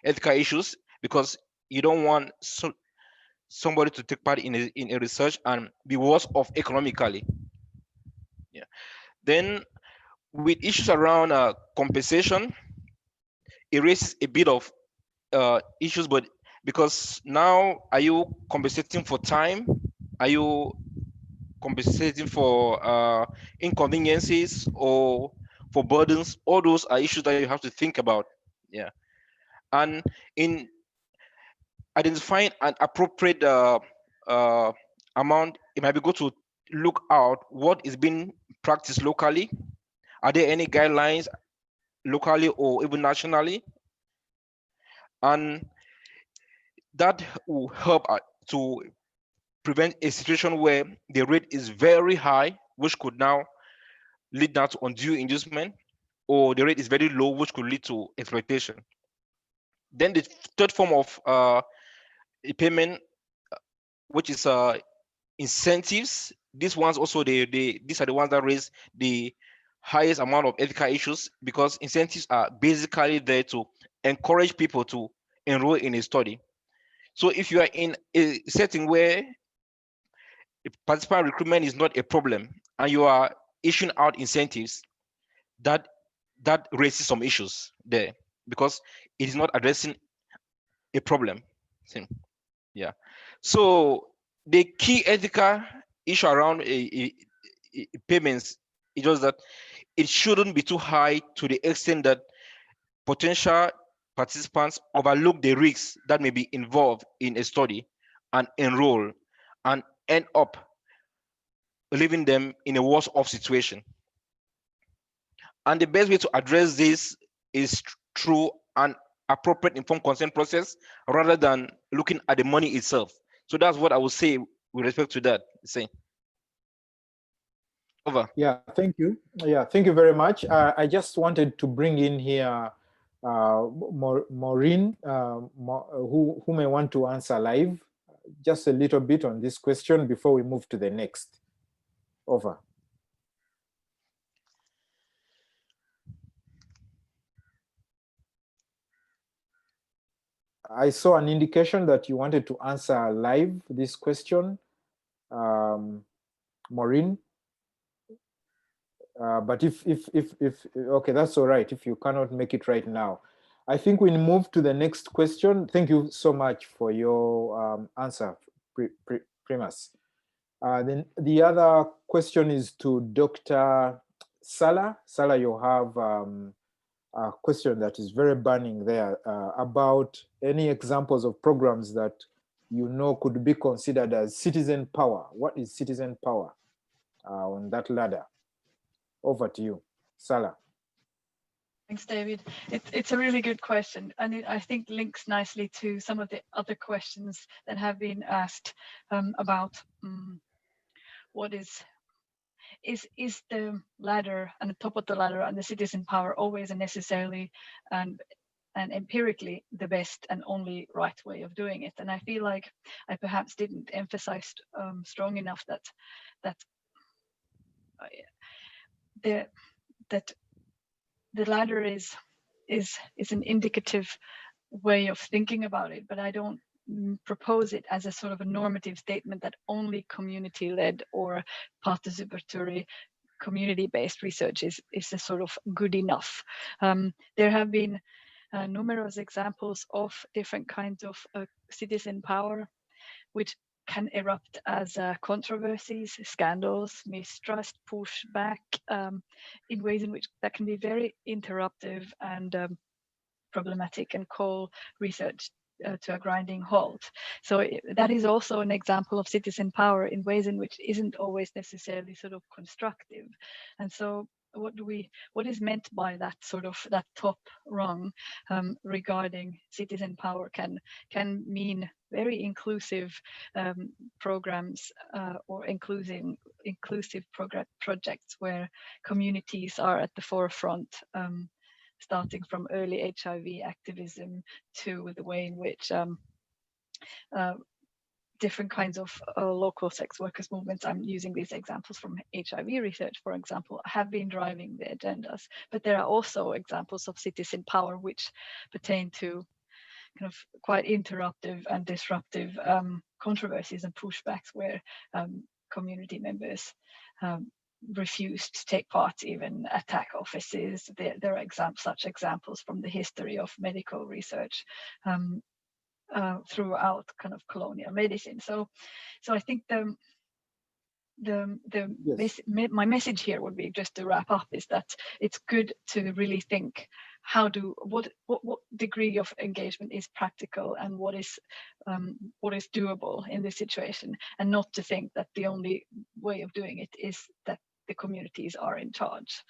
ethical issues, because you don't want somebody to take part in a research and be worse off economically. Yeah. Then with issues around compensation, it raises a bit of issues, but because now, are you compensating for time? Are you compensating for inconveniences or for burdens? All those are issues that you have to think about. Yeah. And in identifying an appropriate amount, it might be good to look out what is being practiced locally. Are there any guidelines locally or even nationally? And that will help to prevent a situation where the rate is very high, which could now lead down to undue inducement, or the rate is very low, which could lead to exploitation. Then the third form of payment, which is incentives. These ones also, these are the ones that raise the highest amount of ethical issues, because incentives are basically there to encourage people to enroll in a study. So if you are in a setting where participant recruitment is not a problem and you are issuing out incentives, that raises some issues there, because it is not addressing a problem. Yeah. So the key ethical issue around payments is just that it shouldn't be too high to the extent that potential participants overlook the risks that may be involved in a study and enroll and end up leaving them in a worse off situation. And the best way to address this is through an appropriate informed consent process rather than looking at the money itself. So that's what I would say with respect to that. Say. Over. Yeah, thank you. Yeah, thank you very much. I just wanted to bring in here Maureen, who may want to answer live just a little bit on this question before we move to the next. Over. I saw an indication that you wanted to answer live this question, Maureen. But if okay, that's all right. If you cannot make it right now, I think we move to the next question. Thank you so much for your answer, Primus. Then the other question is to Dr. Sala. Sala, you have a question that is very burning there about any examples of programs that you know could be considered as citizen power. What is citizen power on that ladder? Over to you, Sala. Thanks, David. It's a really good question, and it, I think, links nicely to some of the other questions that have been asked about what is the ladder and the top of the ladder and the citizen power always and necessarily and empirically the best and only right way of doing it. And I feel like I perhaps didn't emphasize strong enough that the ladder is an indicative way of thinking about it, but I don't propose it as a sort of a normative statement that only community-led or participatory community-based research is a sort of good enough. There have been numerous examples of different kinds of citizen power, which can erupt as controversies, scandals, mistrust, pushback, in ways in which that can be very interruptive and problematic and call research to a grinding halt. So that is also an example of citizen power in ways in which isn't always necessarily sort of constructive. And so what is meant by that sort of that top rung regarding citizen power can mean very inclusive programs or inclusive projects where communities are at the forefront, starting from early HIV activism to the way in which different kinds of local sex workers movements, I'm using these examples from HIV research, for example, have been driving the agendas. But there are also examples of citizen power which pertain to kind of quite interruptive and disruptive controversies and pushbacks where community members refused to take part, even attack offices. There are such examples from the history of medical research throughout kind of colonial medicine. So I think Yes. my message here would be, just to wrap up, is that it's good to really think what degree of engagement is practical and what is doable in this situation, and not to think that the only way of doing it is that the communities are in charge,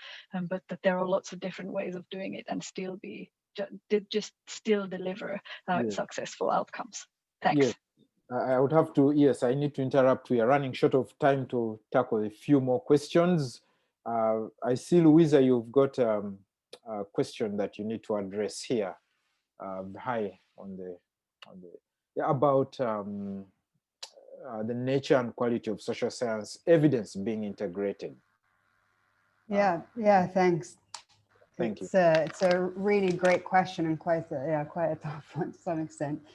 but that there are lots of different ways of doing it and still deliver Yes. successful outcomes. Thanks. Yes. I would have to, yes, I need to interrupt. We are running short of time to tackle a few more questions. I see, Louisa, you've got a question that you need to address here. High on the about the nature and quality of social science evidence being integrated. Yeah, thanks. Thank you. It's a really great question and quite a tough one to some extent.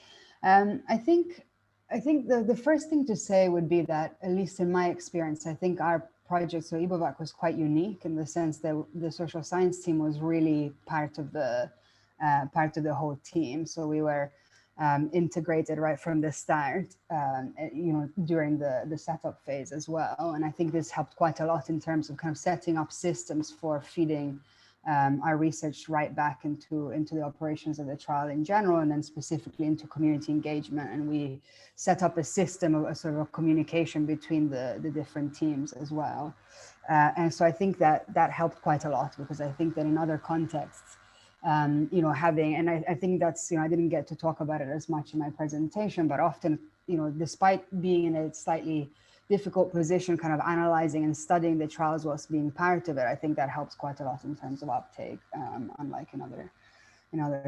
I think the first thing to say would be that, at least in my experience, I think our project, so Ibovac, was quite unique in the sense that the social science team was really part of the whole team. So we were integrated right from the start, during the setup phase as well. And I think this helped quite a lot in terms of kind of setting up systems for feeding our research right back into the operations of the trial in general, and then specifically into community engagement. And we set up a system of a sort of a communication between the different teams as well. And so I think that helped quite a lot, because I think that in other contexts, having, and I think that's, I didn't get to talk about it as much in my presentation, but often, despite being in a slightly difficult position, kind of analyzing and studying the trials whilst being part of it, I think that helps quite a lot in terms of uptake, unlike in other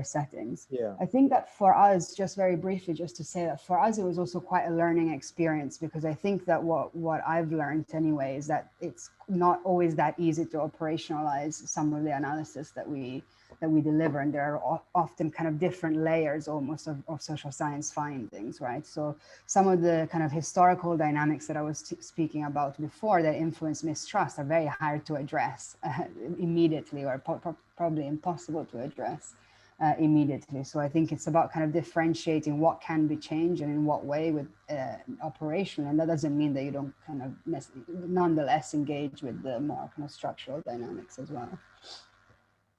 settings. Yeah. I think that for us, just very briefly, just to say that for us, it was also quite a learning experience, because I think that what I've learned anyway is that it's not always that easy to operationalize some of the analysis that we deliver, and there are often kind of different layers almost of social science findings, right? So some of the kind of historical dynamics that I was speaking about before that influence mistrust are very hard to address immediately, or probably impossible to address immediately. So I think it's about kind of differentiating what can be changed and in what way with operation, and that doesn't mean that you don't kind of nonetheless engage with the more kind of structural dynamics as well.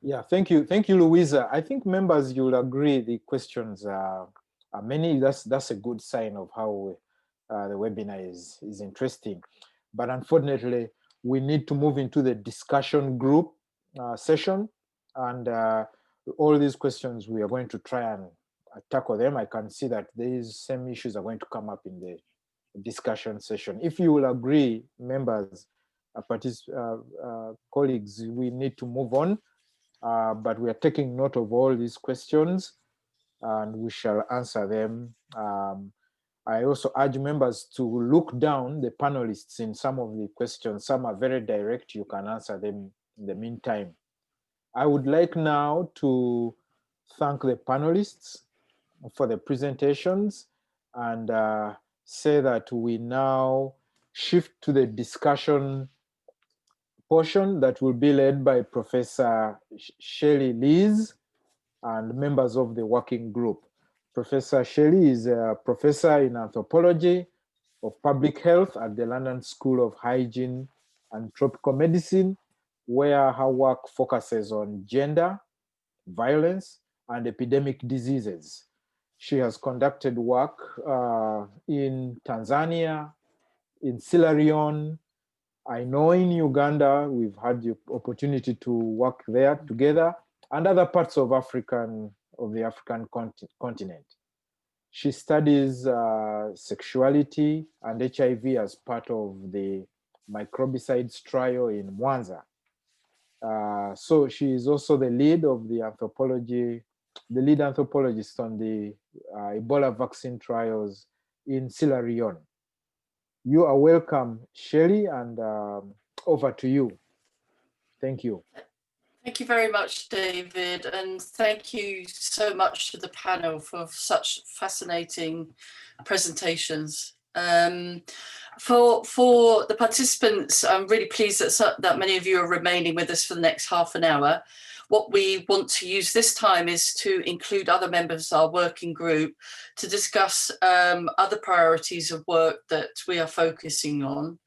Yeah, thank you, Louisa. I think members, you'll agree the questions are many. That's a good sign of how the webinar is interesting. But unfortunately, we need to move into the discussion group session, and all these questions we are going to try and tackle them. I can see that these same issues are going to come up in the discussion session. If you will agree, members, colleagues, we need to move on. But we are taking note of all these questions and we shall answer them. I also urge members to look down the panelists in some of the questions. Some are very direct, you can answer them in the meantime. I would like now to thank the panelists for the presentations and say that we now shift to the discussion portion that will be led by Professor Shelley Lees and members of the working group. Professor Shelley is a professor in anthropology of public health at the London School of Hygiene and Tropical Medicine, where her work focuses on gender, violence, and epidemic diseases. She has conducted work in Tanzania, in Sierra Leone. I know in Uganda, we've had the opportunity to work there together, and other parts of the African continent. She studies sexuality and HIV as part of the microbicides trial in Mwanza. So she is also the lead anthropologist on the Ebola vaccine trials in Sierra Leone. You are welcome, Shelley, and over to you. Thank you. Thank you very much, David, and thank you so much to the panel for such fascinating presentations. For the participants, I'm really pleased that many of you are remaining with us for the next half an hour. What we want to use this time is to include other members of our working group to discuss other priorities of work that we are focusing on.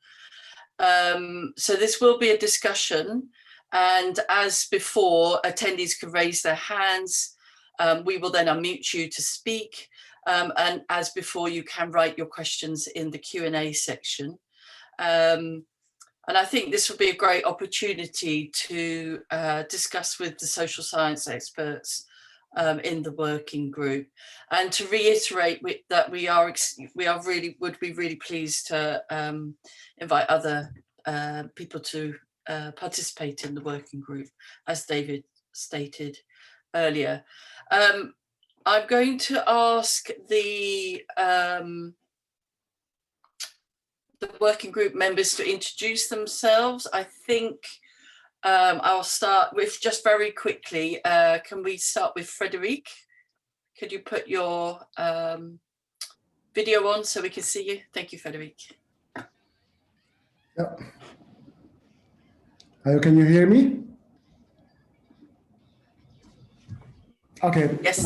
So this will be a discussion, and as before, attendees can raise their hands. We will then unmute you to speak. And as before, you can write your questions in the Q&A section. And I think this will be a great opportunity to discuss with the social science experts in the working group, and to reiterate that we would be really pleased to invite other people to participate in the working group, as David stated earlier. I'm going to ask the working group members to introduce themselves. I think I'll start with, just very quickly, can we start with Frederic? Could you put your video on so we can see you? Thank you, Frederic. Yeah. Hello, can you hear me? Okay. Yes.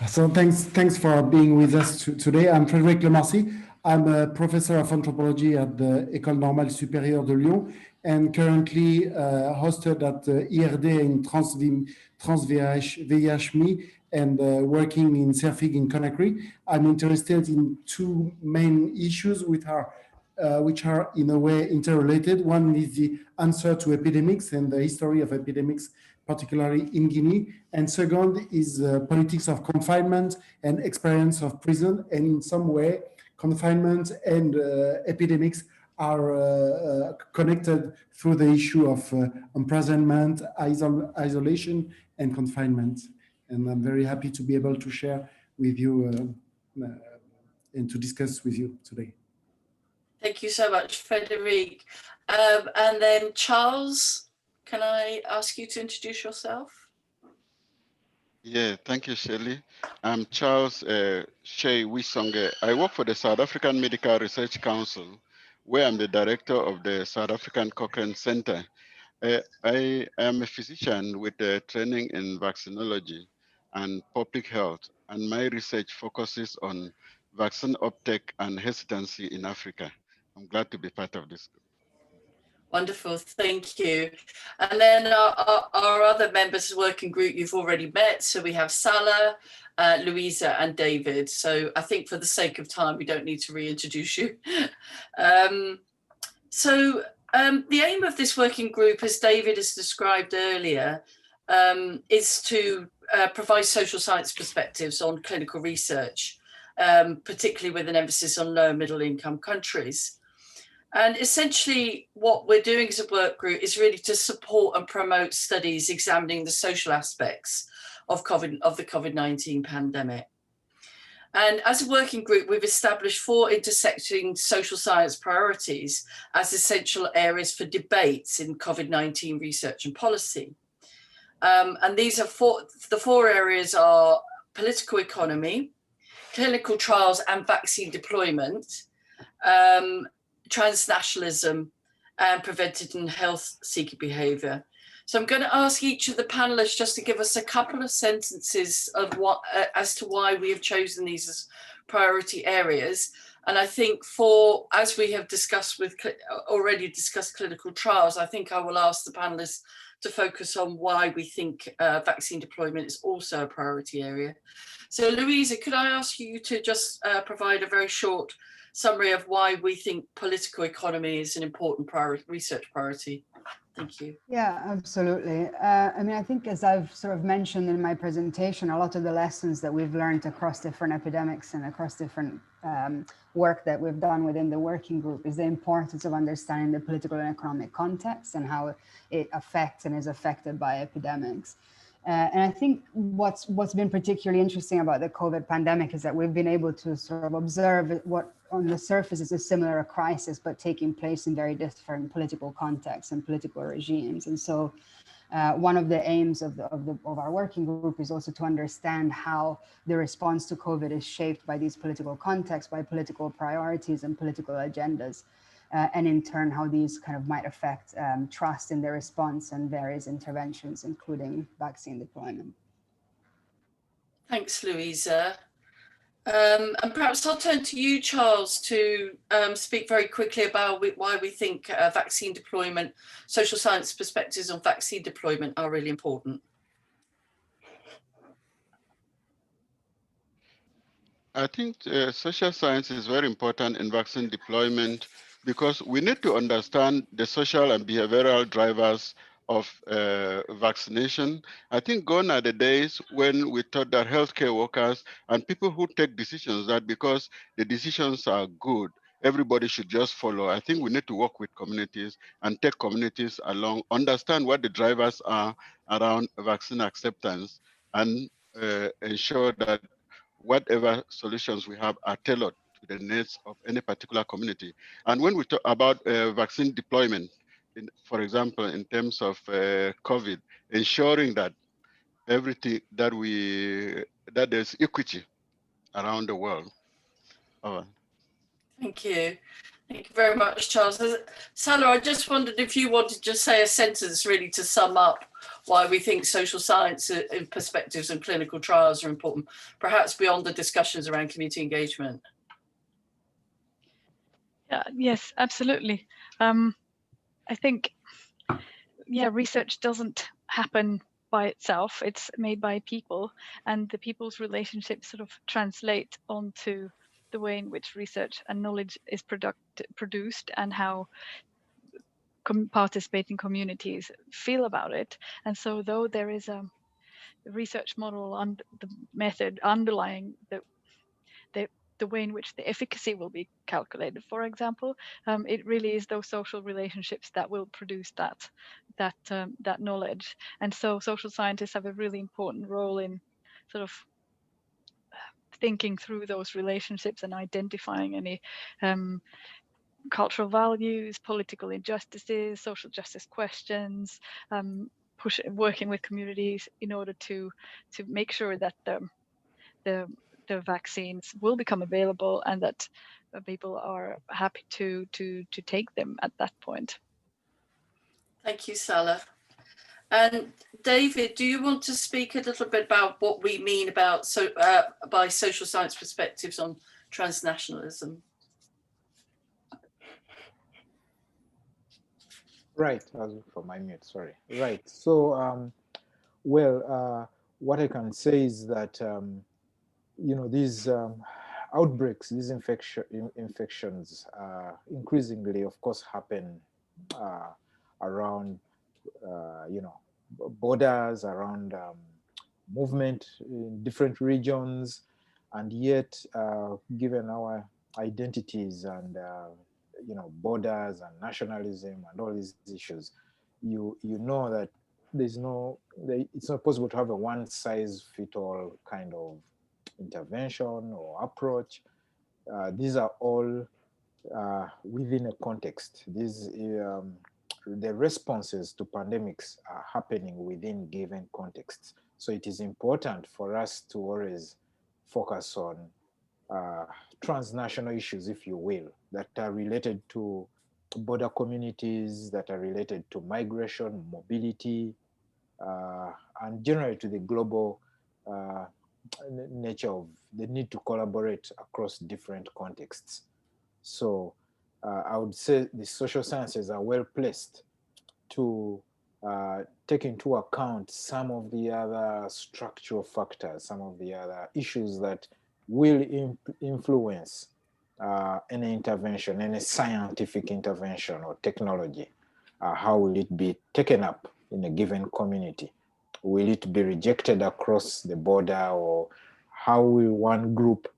So thanks for being with us today. I'm Frédéric Lemarcy. I'm a professor of anthropology at the École Normale Supérieure de Lyon, and currently hosted at IRD in Trans-VIH-Me, and working in CERFIG in Conakry. I'm interested in two main issues which are in a way interrelated. One is the answer to epidemics and the history of epidemics, particularly in Guinea. And second is politics of confinement and experience of prison. And in some way, confinement and epidemics are connected through the issue of imprisonment, isolation, and confinement. And I'm very happy to be able to share with you and to discuss with you today. Thank you so much, Frederic. And then Charles, can I ask you to introduce yourself? Yeah, thank you, Shelley. I'm Charles Shea Wisonge. I work for the South African Medical Research Council, where I'm the director of the South African Cochrane Center. I am a physician with training in vaccinology and public health, and my research focuses on vaccine uptake and hesitancy in Africa. I'm glad to be part of this group. Wonderful, thank you. And then our other members of the working group you've already met. So we have Salah, Louisa, and David. So I think for the sake of time, we don't need to reintroduce you. The aim of this working group, as David has described earlier, is to provide social science perspectives on clinical research, particularly with an emphasis on low and middle income countries. And essentially what we're doing as a work group is really to support and promote studies examining the social aspects of the COVID-19 pandemic. And as a working group, we've established 4 intersecting social science priorities as essential areas for debates in COVID-19 research and policy. And these are the 4 areas are political economy, clinical trials and vaccine deployment, transnationalism, and preventative health seeker behaviour. So I'm going to ask each of the panelists just to give us a couple of sentences of what as to why we have chosen these as priority areas. And I think as we have already discussed clinical trials, I think I will ask the panelists to focus on why we think vaccine deployment is also a priority area. So Louisa, could I ask you to just provide a very short summary of why we think political economy is an important research priority? Thank you. Yeah, absolutely. I mean, I think as I've sort of mentioned in my presentation, a lot of the lessons that we've learned across different epidemics and across different work that we've done within the working group is the importance of understanding the political and economic context and how it affects and is affected by epidemics. And I think what's been particularly interesting about the COVID pandemic is that we've been able to sort of observe what on the surface is a similar crisis, but taking place in very different political contexts and political regimes. And so one of the aims of our working group is also to understand how the response to COVID is shaped by these political contexts, by political priorities and political agendas. And in turn, how these kind of might affect trust in the response and various interventions, including vaccine deployment. Thanks, Louisa. And perhaps I'll turn to you, Charles, to speak very quickly about why we think vaccine deployment, social science perspectives on vaccine deployment are really important. I think social science is very important in vaccine deployment because we need to understand the social and behavioral drivers of vaccination. I think gone are the days when we thought that healthcare workers and people who take decisions that because the decisions are good, everybody should just follow. I think we need to work with communities and take communities along, understand what the drivers are around vaccine acceptance, and ensure that whatever solutions we have are tailored to the needs of any particular community. And when we talk about vaccine deployment, for example, in terms of COVID, ensuring that everything that there's equity around the world. Thank you. Thank you very much, Charles. Salah, I just wondered if you wanted to just say a sentence really to sum up why we think social science perspectives and clinical trials are important, perhaps beyond the discussions around community engagement. Yes, absolutely. I think, research doesn't happen by itself. It's made by people, and the people's relationships sort of translate onto the way in which research and knowledge is produced and how participating communities feel about it. And so though there is a research model and the method underlying the way in which the efficacy will be calculated, for example, it really is those social relationships that will produce that knowledge. And so social scientists have a really important role in sort of thinking through those relationships and identifying any cultural values, political injustices, social justice questions, working with communities in order to make sure that the vaccines will become available and that people are happy to take them at that point. Thank you, Salah. And David, do you want to speak a little bit about what we mean about by social science perspectives on transnationalism? Right, for my mute, sorry. Right, so, what I can say is that, these outbreaks, these infections increasingly, of course, happen around, borders, around movement in different regions, and yet, given our identities and borders and nationalism and all these issues, you know that it's not possible to have a one-size-fits-all kind of intervention or approach. These are all within a context. The responses to pandemics are happening within given contexts. So it is important for us to always focus on transnational issues, if you will, that are related to border communities that are related to migration, mobility, and generally to the global nature of the need to collaborate across different contexts. So I would say the social sciences are well placed to take into account some of the other structural factors, some of the other issues that will influence any intervention, any scientific intervention or technology. How will it be taken up in a given community? Will it be rejected across the border, or how will one group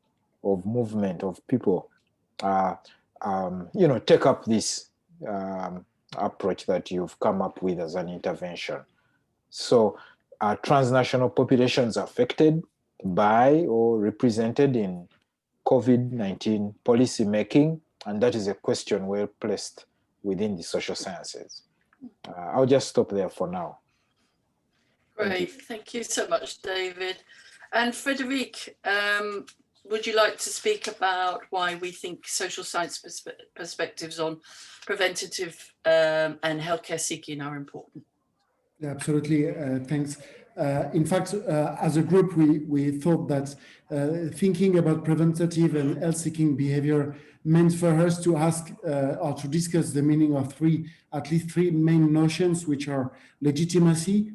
of movement of people, take up this approach that you've come up with as an intervention? So, are transnational populations affected by or represented in COVID-19 policy making? And that is a question well placed within the social sciences. I'll just stop there for now. Great, thank you so much, David. And Frédéric, would you like to speak about why we think social science perspectives on preventative and healthcare seeking are important? Yeah, absolutely, thanks. In fact, as a group, we thought that thinking about preventative and health-seeking behavior meant for us to ask or to discuss the meaning of at least three main notions, which are legitimacy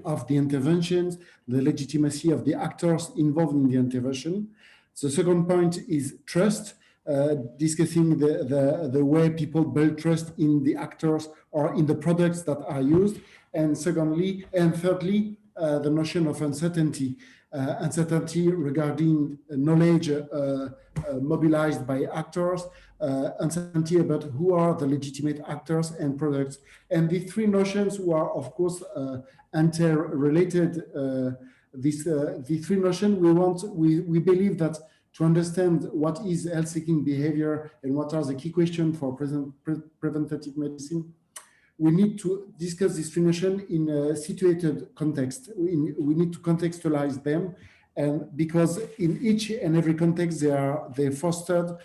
of the interventions, the legitimacy of the actors involved in the intervention. The second point is trust, discussing the way people build trust in the actors or in the products that are used. And thirdly, the notion of uncertainty regarding knowledge mobilized by actors, uncertainty about who are the legitimate actors and products. And the three notions who are, of course, interrelated. The three notions we believe that to understand what is health-seeking behavior and what are the key questions for preventative medicine, we need to discuss this notion in a situated context. We need to contextualize them, and because in each and every context they are fostered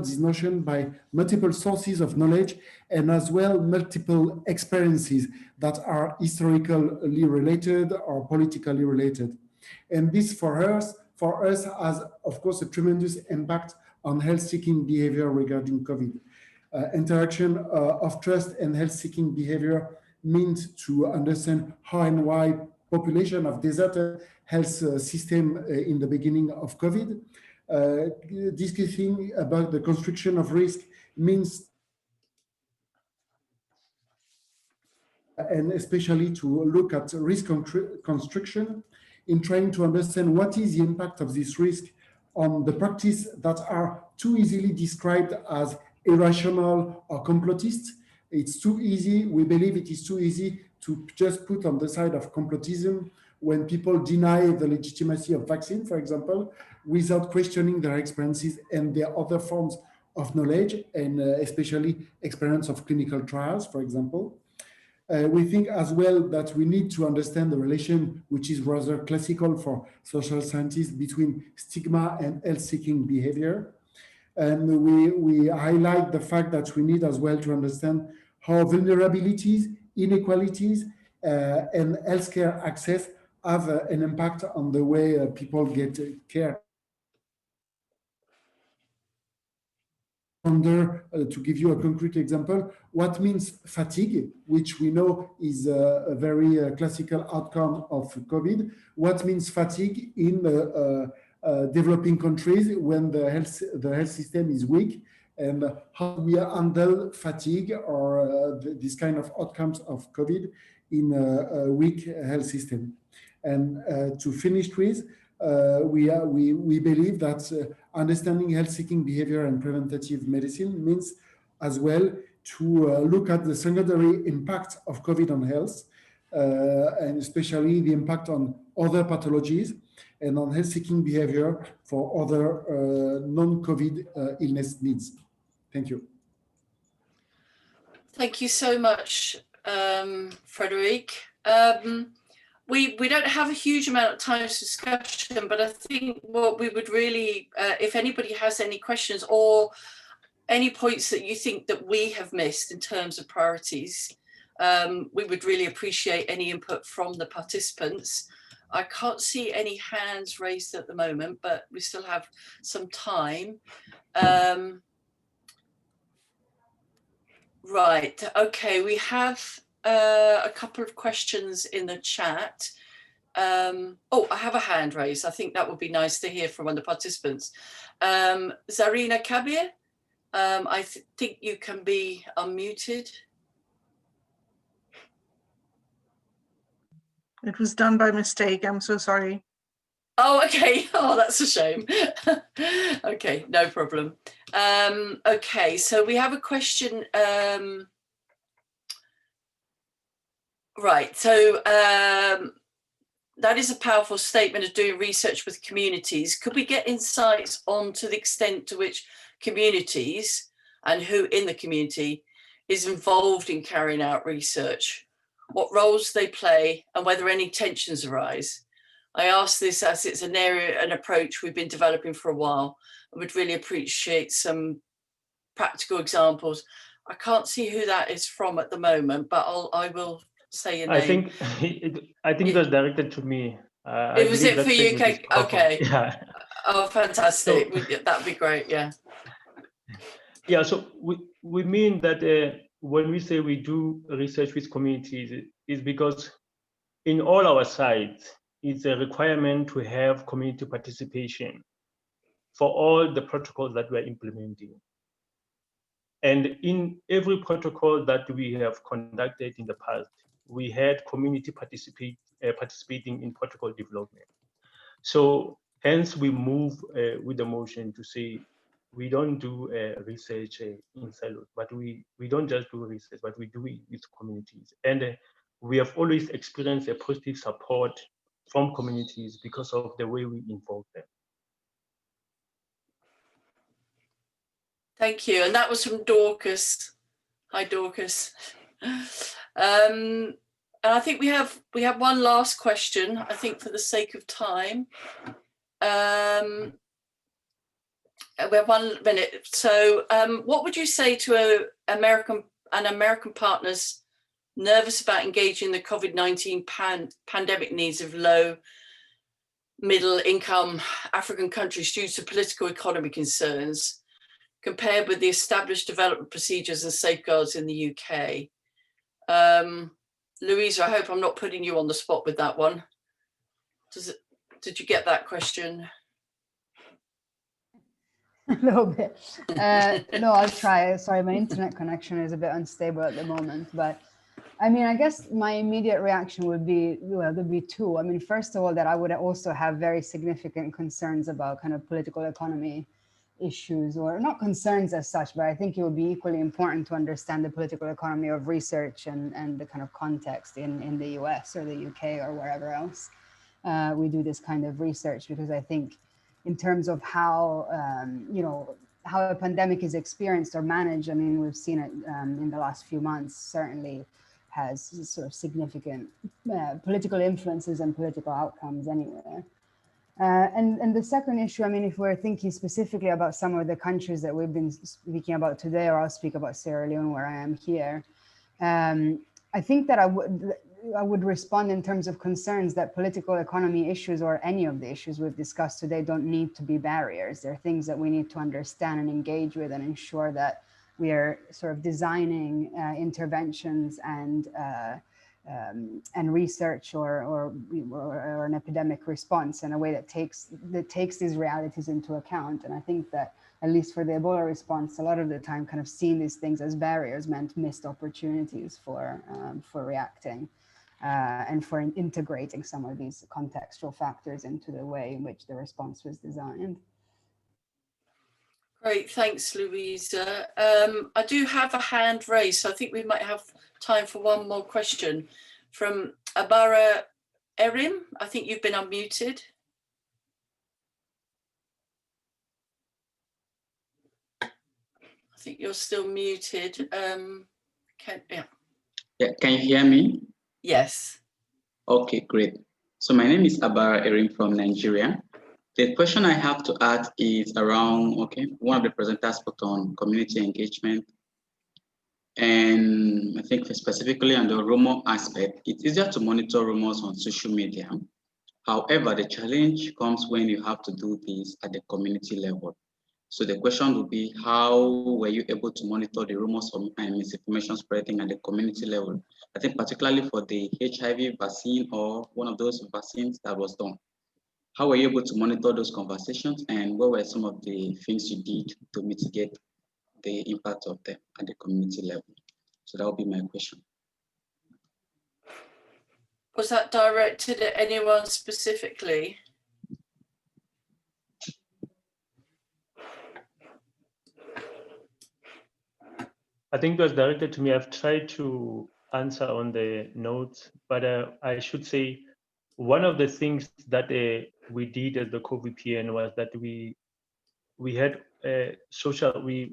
this notion by multiple sources of knowledge, and as well multiple experiences that are historically related or politically related. And this for us has, of course, a tremendous impact on health-seeking behavior regarding COVID. Interaction of trust and health-seeking behavior means to understand how and why population of deserted health system in the beginning of COVID. Discussing about the construction of risk means, and especially to look at risk construction in trying to understand what is the impact of this risk on the practice that are too easily described as irrational or complotist. It's too easy, we believe it is too easy to just put on the side of complotism when people deny the legitimacy of vaccine, for example, without questioning their experiences and their other forms of knowledge, and especially experience of clinical trials, for example. We think as well that we need to understand the relation, which is rather classical for social scientists, between stigma and health-seeking behavior. And we highlight the fact that we need as well to understand how vulnerabilities, inequalities, and healthcare access have an impact on the way people get care. To give you a concrete example, what means fatigue, which we know is a very classical outcome of COVID. What means fatigue in developing countries when the health system is weak, and how we handle fatigue or this kind of outcomes of COVID in a weak health system. And to finish with, we believe that understanding health-seeking behavior and preventative medicine means as well to look at the secondary impact of COVID on health, and especially the impact on other pathologies and on health-seeking behavior for other non-COVID illness needs. Thank you. Thank you so much, Frédéric. We don't have a huge amount of time for discussion, but I think what we would really, if anybody has any questions or any points that you think that we have missed in terms of priorities, we would really appreciate any input from the participants. I can't see any hands raised at the moment, but we still have some time. Right, okay, we have a couple of questions in the chat. Oh, I have a hand raised. I think that would be nice to hear from one of the participants. Zarina Kabir, I think you can be unmuted. It was done by mistake. I'm so sorry. Oh, okay. Oh, that's a shame. Okay, no problem. Okay, so we have a question. Right, so that is a powerful statement of doing research with communities. Could we get insights on to the extent to which communities and who in the community is involved in carrying out research, what roles they play, and whether any tensions arise? I ask this as it's an area, an approach we've been developing for a while. I would really appreciate some practical examples. I can't see who that is from at the moment, but I will say your name. I think it was directed to me. Was it for you? Okay. Yeah. Oh, fantastic. So, that'd be great. Yeah. Yeah. So we mean that when we say we do research with communities, is because in all our sites, it's a requirement to have community participation for all the protocols that we're implementing. And in every protocol that we have conducted in the past, we had community participating in protocol development. So hence we move with the motion to say, we don't do research in silos, but we don't just do research, but we do it with communities. And we have always experienced a positive support from communities because of the way we involve them. Thank you. And that was from Dorcas. Hi, Dorcas. And I think we have one last question, I think, for the sake of time. We have 1 minute. So what would you say to American partners nervous about engaging the COVID-19 pandemic needs of low, middle income African countries due to political economy concerns, compared with the established development procedures and safeguards in the UK? Louisa, I hope I'm not putting you on the spot with that one. Did you get that question? A little bit. No, I'll try. Sorry, my internet connection is a bit unstable at the moment, but I mean, I guess my immediate reaction would be, well, there'd be two. I mean, first of all, that I would also have very significant concerns about kind of political economy issues, or not concerns as such, but I think it would be equally important to understand the political economy of research and the kind of context in the US or the UK or wherever else we do this kind of research, because I think in terms of how, how a pandemic is experienced or managed, I mean, we've seen it in the last few months, certainly has sort of significant political influences and political outcomes anywhere. And the second issue, I mean, if we're thinking specifically about some of the countries that we've been speaking about today, or I'll speak about Sierra Leone, where I am here, I think that I would respond in terms of concerns that political economy issues, or any of the issues we've discussed today, don't need to be barriers. They're things that we need to understand and engage with, and ensure that we are sort of designing interventions and research or an epidemic response in a way that takes these realities into account. And I think that, at least for the Ebola response, a lot of the time kind of seeing these things as barriers meant missed opportunities for reacting and for integrating some of these contextual factors into the way in which the response was designed. Great, thanks, Louisa. I do have a hand raised, so I think we might have time for one more question from Abara Erim. I think you've been unmuted. I think you're still muted. Can you hear me? Yes. Okay, great. So my name is Abara Erim from Nigeria. The question I have to add is around, okay, one of the presenters spoke on community engagement. And I think specifically on the rumor aspect, it's easier to monitor rumors on social media. However, the challenge comes when you have to do this at the community level. So the question would be, how were you able to monitor the rumors and misinformation spreading at the community level? I think particularly for the HIV vaccine or one of those vaccines that was done. How were you able to monitor those conversations, and what were some of the things you did to mitigate the impact of them at the community level? So that would be my question. Was that directed at anyone specifically? I think it was directed to me. I've tried to answer on the notes, but I should say one of the things that we did as the CoVPN was that we had social. We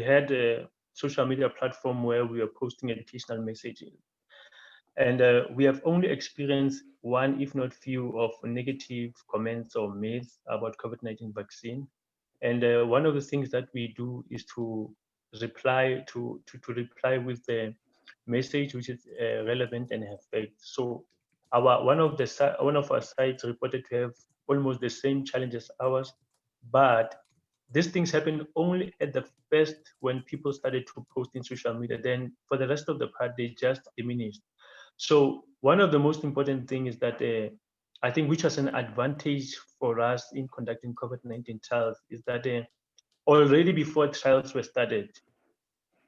had a social media platform where we were posting educational messaging, and we have only experienced one, if not few, of negative comments or myths about COVID-19 vaccine. And one of the things that we do is to reply reply with the message which is relevant and have faith. So one of our sites reported to have almost the same challenge as ours, but these things happened only at the first when people started to post in social media. Then for the rest of the part, they just diminished. So one of the most important things is that I think which was an advantage for us in conducting COVID-19 trials is that already before trials were started,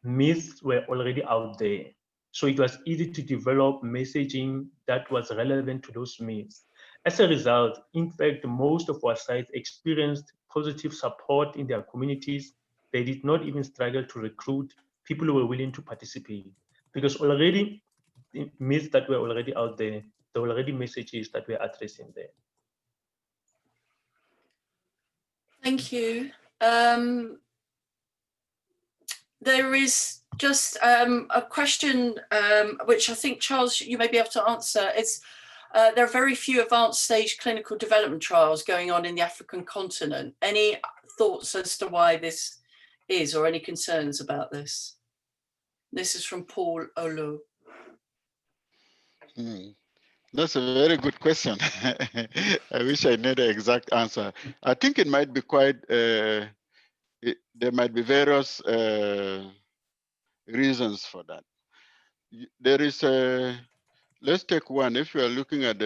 myths were already out there. So it was easy to develop messaging that was relevant to those myths. As a result, in fact, most of our sites experienced positive support in their communities. They did not even struggle to recruit people who were willing to participate, because already the myths that were already out there, there were already messages that we're addressing there. Thank you. There is just a question which I think, Charles, you may be able to answer. It's there are very few advanced stage clinical development trials going on in the African continent. Any thoughts as to why this is, or any concerns about this? This is from Paul Olu. That's a very good question. I wish I knew the exact answer. I think it might be quite, there might be various reasons for that. There is a, let's take one. If you are looking at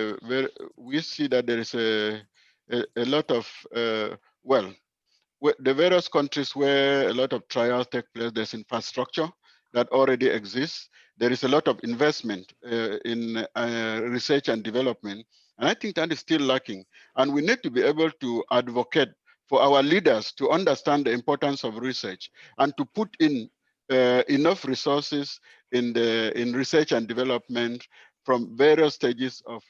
we see that there is a lot of, well, the various countries where a lot of trials take place, there's infrastructure that already exists. There is a lot of investment in research and development. And I think that is still lacking. And we need to be able to advocate for our leaders to understand the importance of research and to put in enough resources in research and development from various stages of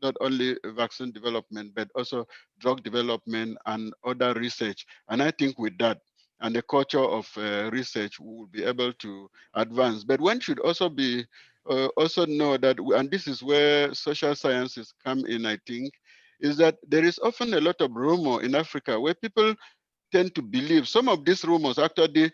not only vaccine development, but also drug development and other research. And I think with that, and the culture of research, we will be able to advance. But one should also be also know that, and this is where social sciences come in, I think, is that there is often a lot of rumor in Africa where people tend to believe some of these rumors actually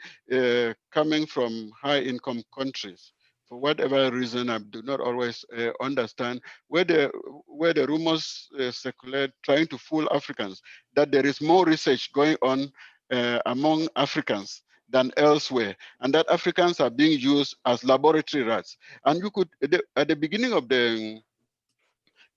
coming from high-income countries. For whatever reason, I do not always understand where the rumors circulate, trying to fool Africans that there is more research going on among Africans than elsewhere, and that Africans are being used as laboratory rats. And you could, at the beginning of the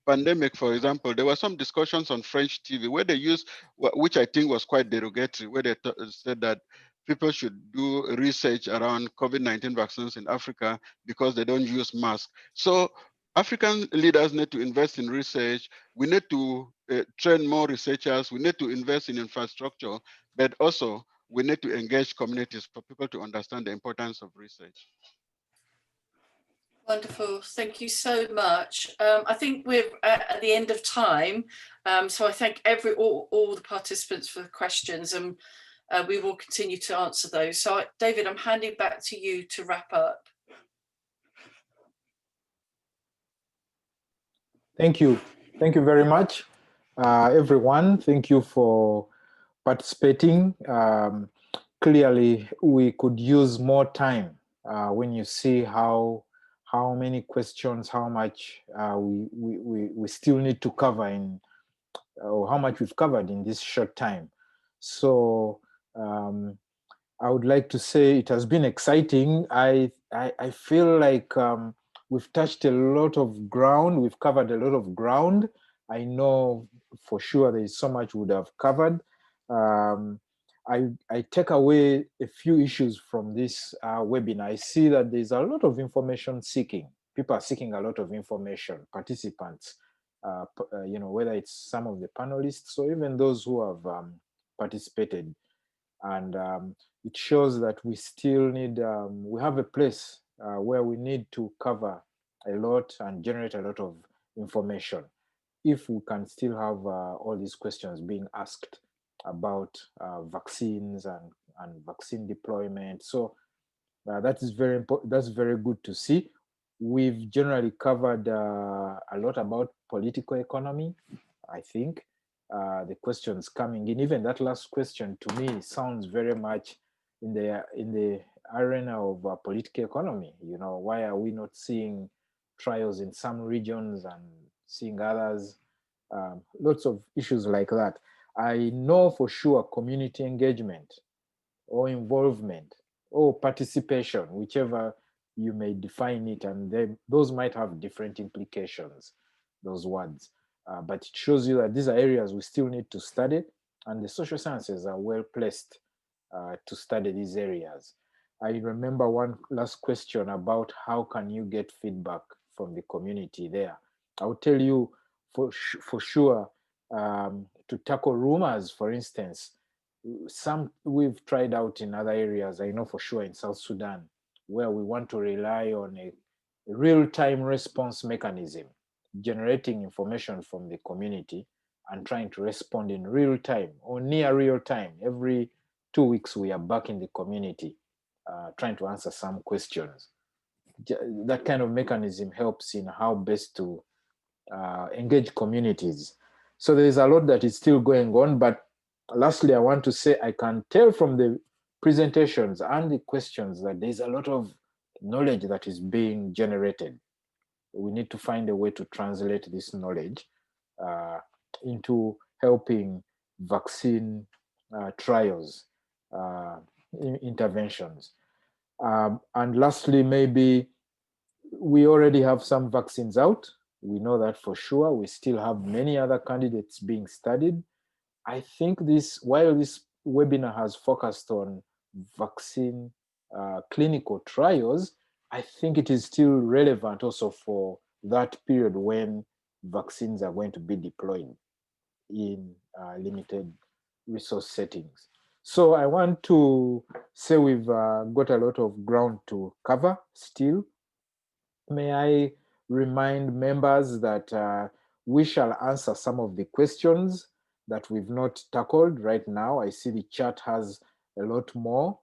pandemic, for example, there were some discussions on French TV where they used, which I think was quite derogatory, where they said that people should do research around COVID-19 vaccines in Africa because they don't use masks. So African leaders need to invest in research. We need to train more researchers. We need to invest in infrastructure, but also we need to engage communities for people to understand the importance of research. Wonderful, thank you so much. I think we're at the end of time, so I thank all the participants for the questions, and we will continue to answer those. So David, I'm handing back to you to wrap up. Thank you very much. everyone. Thank you for participating. Clearly, we could use more time when you see how many questions, how much we still need to cover in, or how much we've covered in this short time. So I would like to say it has been exciting. I feel like we've touched a lot of ground. We've covered a lot of ground. I know for sure there is so much we would have covered. I take away a few issues from this webinar. I see that there's a lot of information seeking. People are seeking a lot of information, participants, whether it's some of the panelists or even those who have participated. And it shows that we still need, we have a place where we need to cover a lot and generate a lot of information. If we can still have all these questions being asked about vaccines and vaccine deployment. So that is very important. That's very good to see. We've generally covered a lot about political economy, I think. The questions coming in, even that last question to me sounds very much in the arena of political economy. You know, why are we not seeing trials in some regions and seeing others? Lots of issues like that. I know for sure community engagement or involvement or participation, whichever you may define it, and those might have different implications, those words. But it shows you that these are areas we still need to study, and the social sciences are well placed to study these areas. I remember one last question about how can you get feedback from the community there. I'll tell you for sure, to tackle rumors, for instance, some we've tried out in other areas. I know for sure in South Sudan, where we want to rely on a real-time response mechanism, generating information from the community and trying to respond in real time or near real time. Every 2 weeks, we are back in the community trying to answer some questions. That kind of mechanism helps in how best to engage communities. So there is a lot that is still going on, but lastly, I want to say I can tell from the presentations and the questions that there's a lot of knowledge that is being generated. We need to find a way to translate this knowledge into helping vaccine trials, interventions. And lastly, maybe we already have some vaccines out. We know that for sure. We still have many other candidates being studied. I think while this webinar has focused on vaccine clinical trials, I think it is still relevant also for that period when vaccines are going to be deployed in limited resource settings. So I want to say we've got a lot of ground to cover still. May I remind members that we shall answer some of the questions that we've not tackled right now. I see the chat has a lot more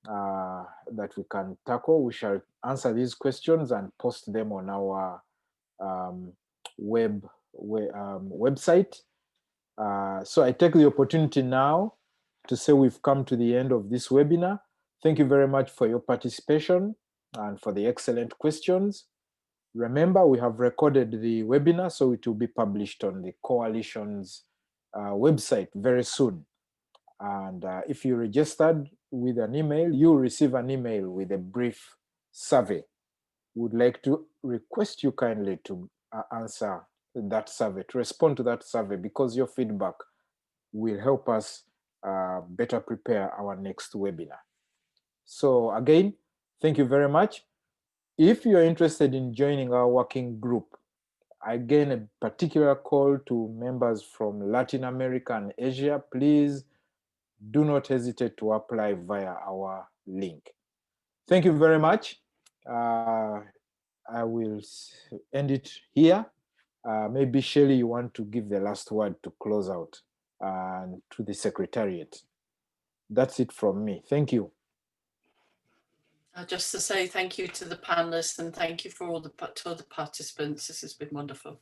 that we can tackle. We shall answer these questions and post them on our website. So I take the opportunity now to say we've come to the end of this webinar. Thank you very much for your participation and for the excellent questions. Remember, we have recorded the webinar, so it will be published on the Coalition's website very soon. And if you registered with an email, you'll receive an email with a brief survey. Would like to request you kindly to answer that survey, to respond to that survey, because your feedback will help us better prepare our next webinar. So again, thank you very much. If you're interested in joining our working group, again, a particular call to members from Latin America and Asia, please do not hesitate to apply via our link. Thank you very much. I will end it here. Maybe Shelley, you want to give the last word to close out to the Secretariat. That's it from me. Thank you. Just to say thank you to the panelists and thank you for all the participants. This has been wonderful.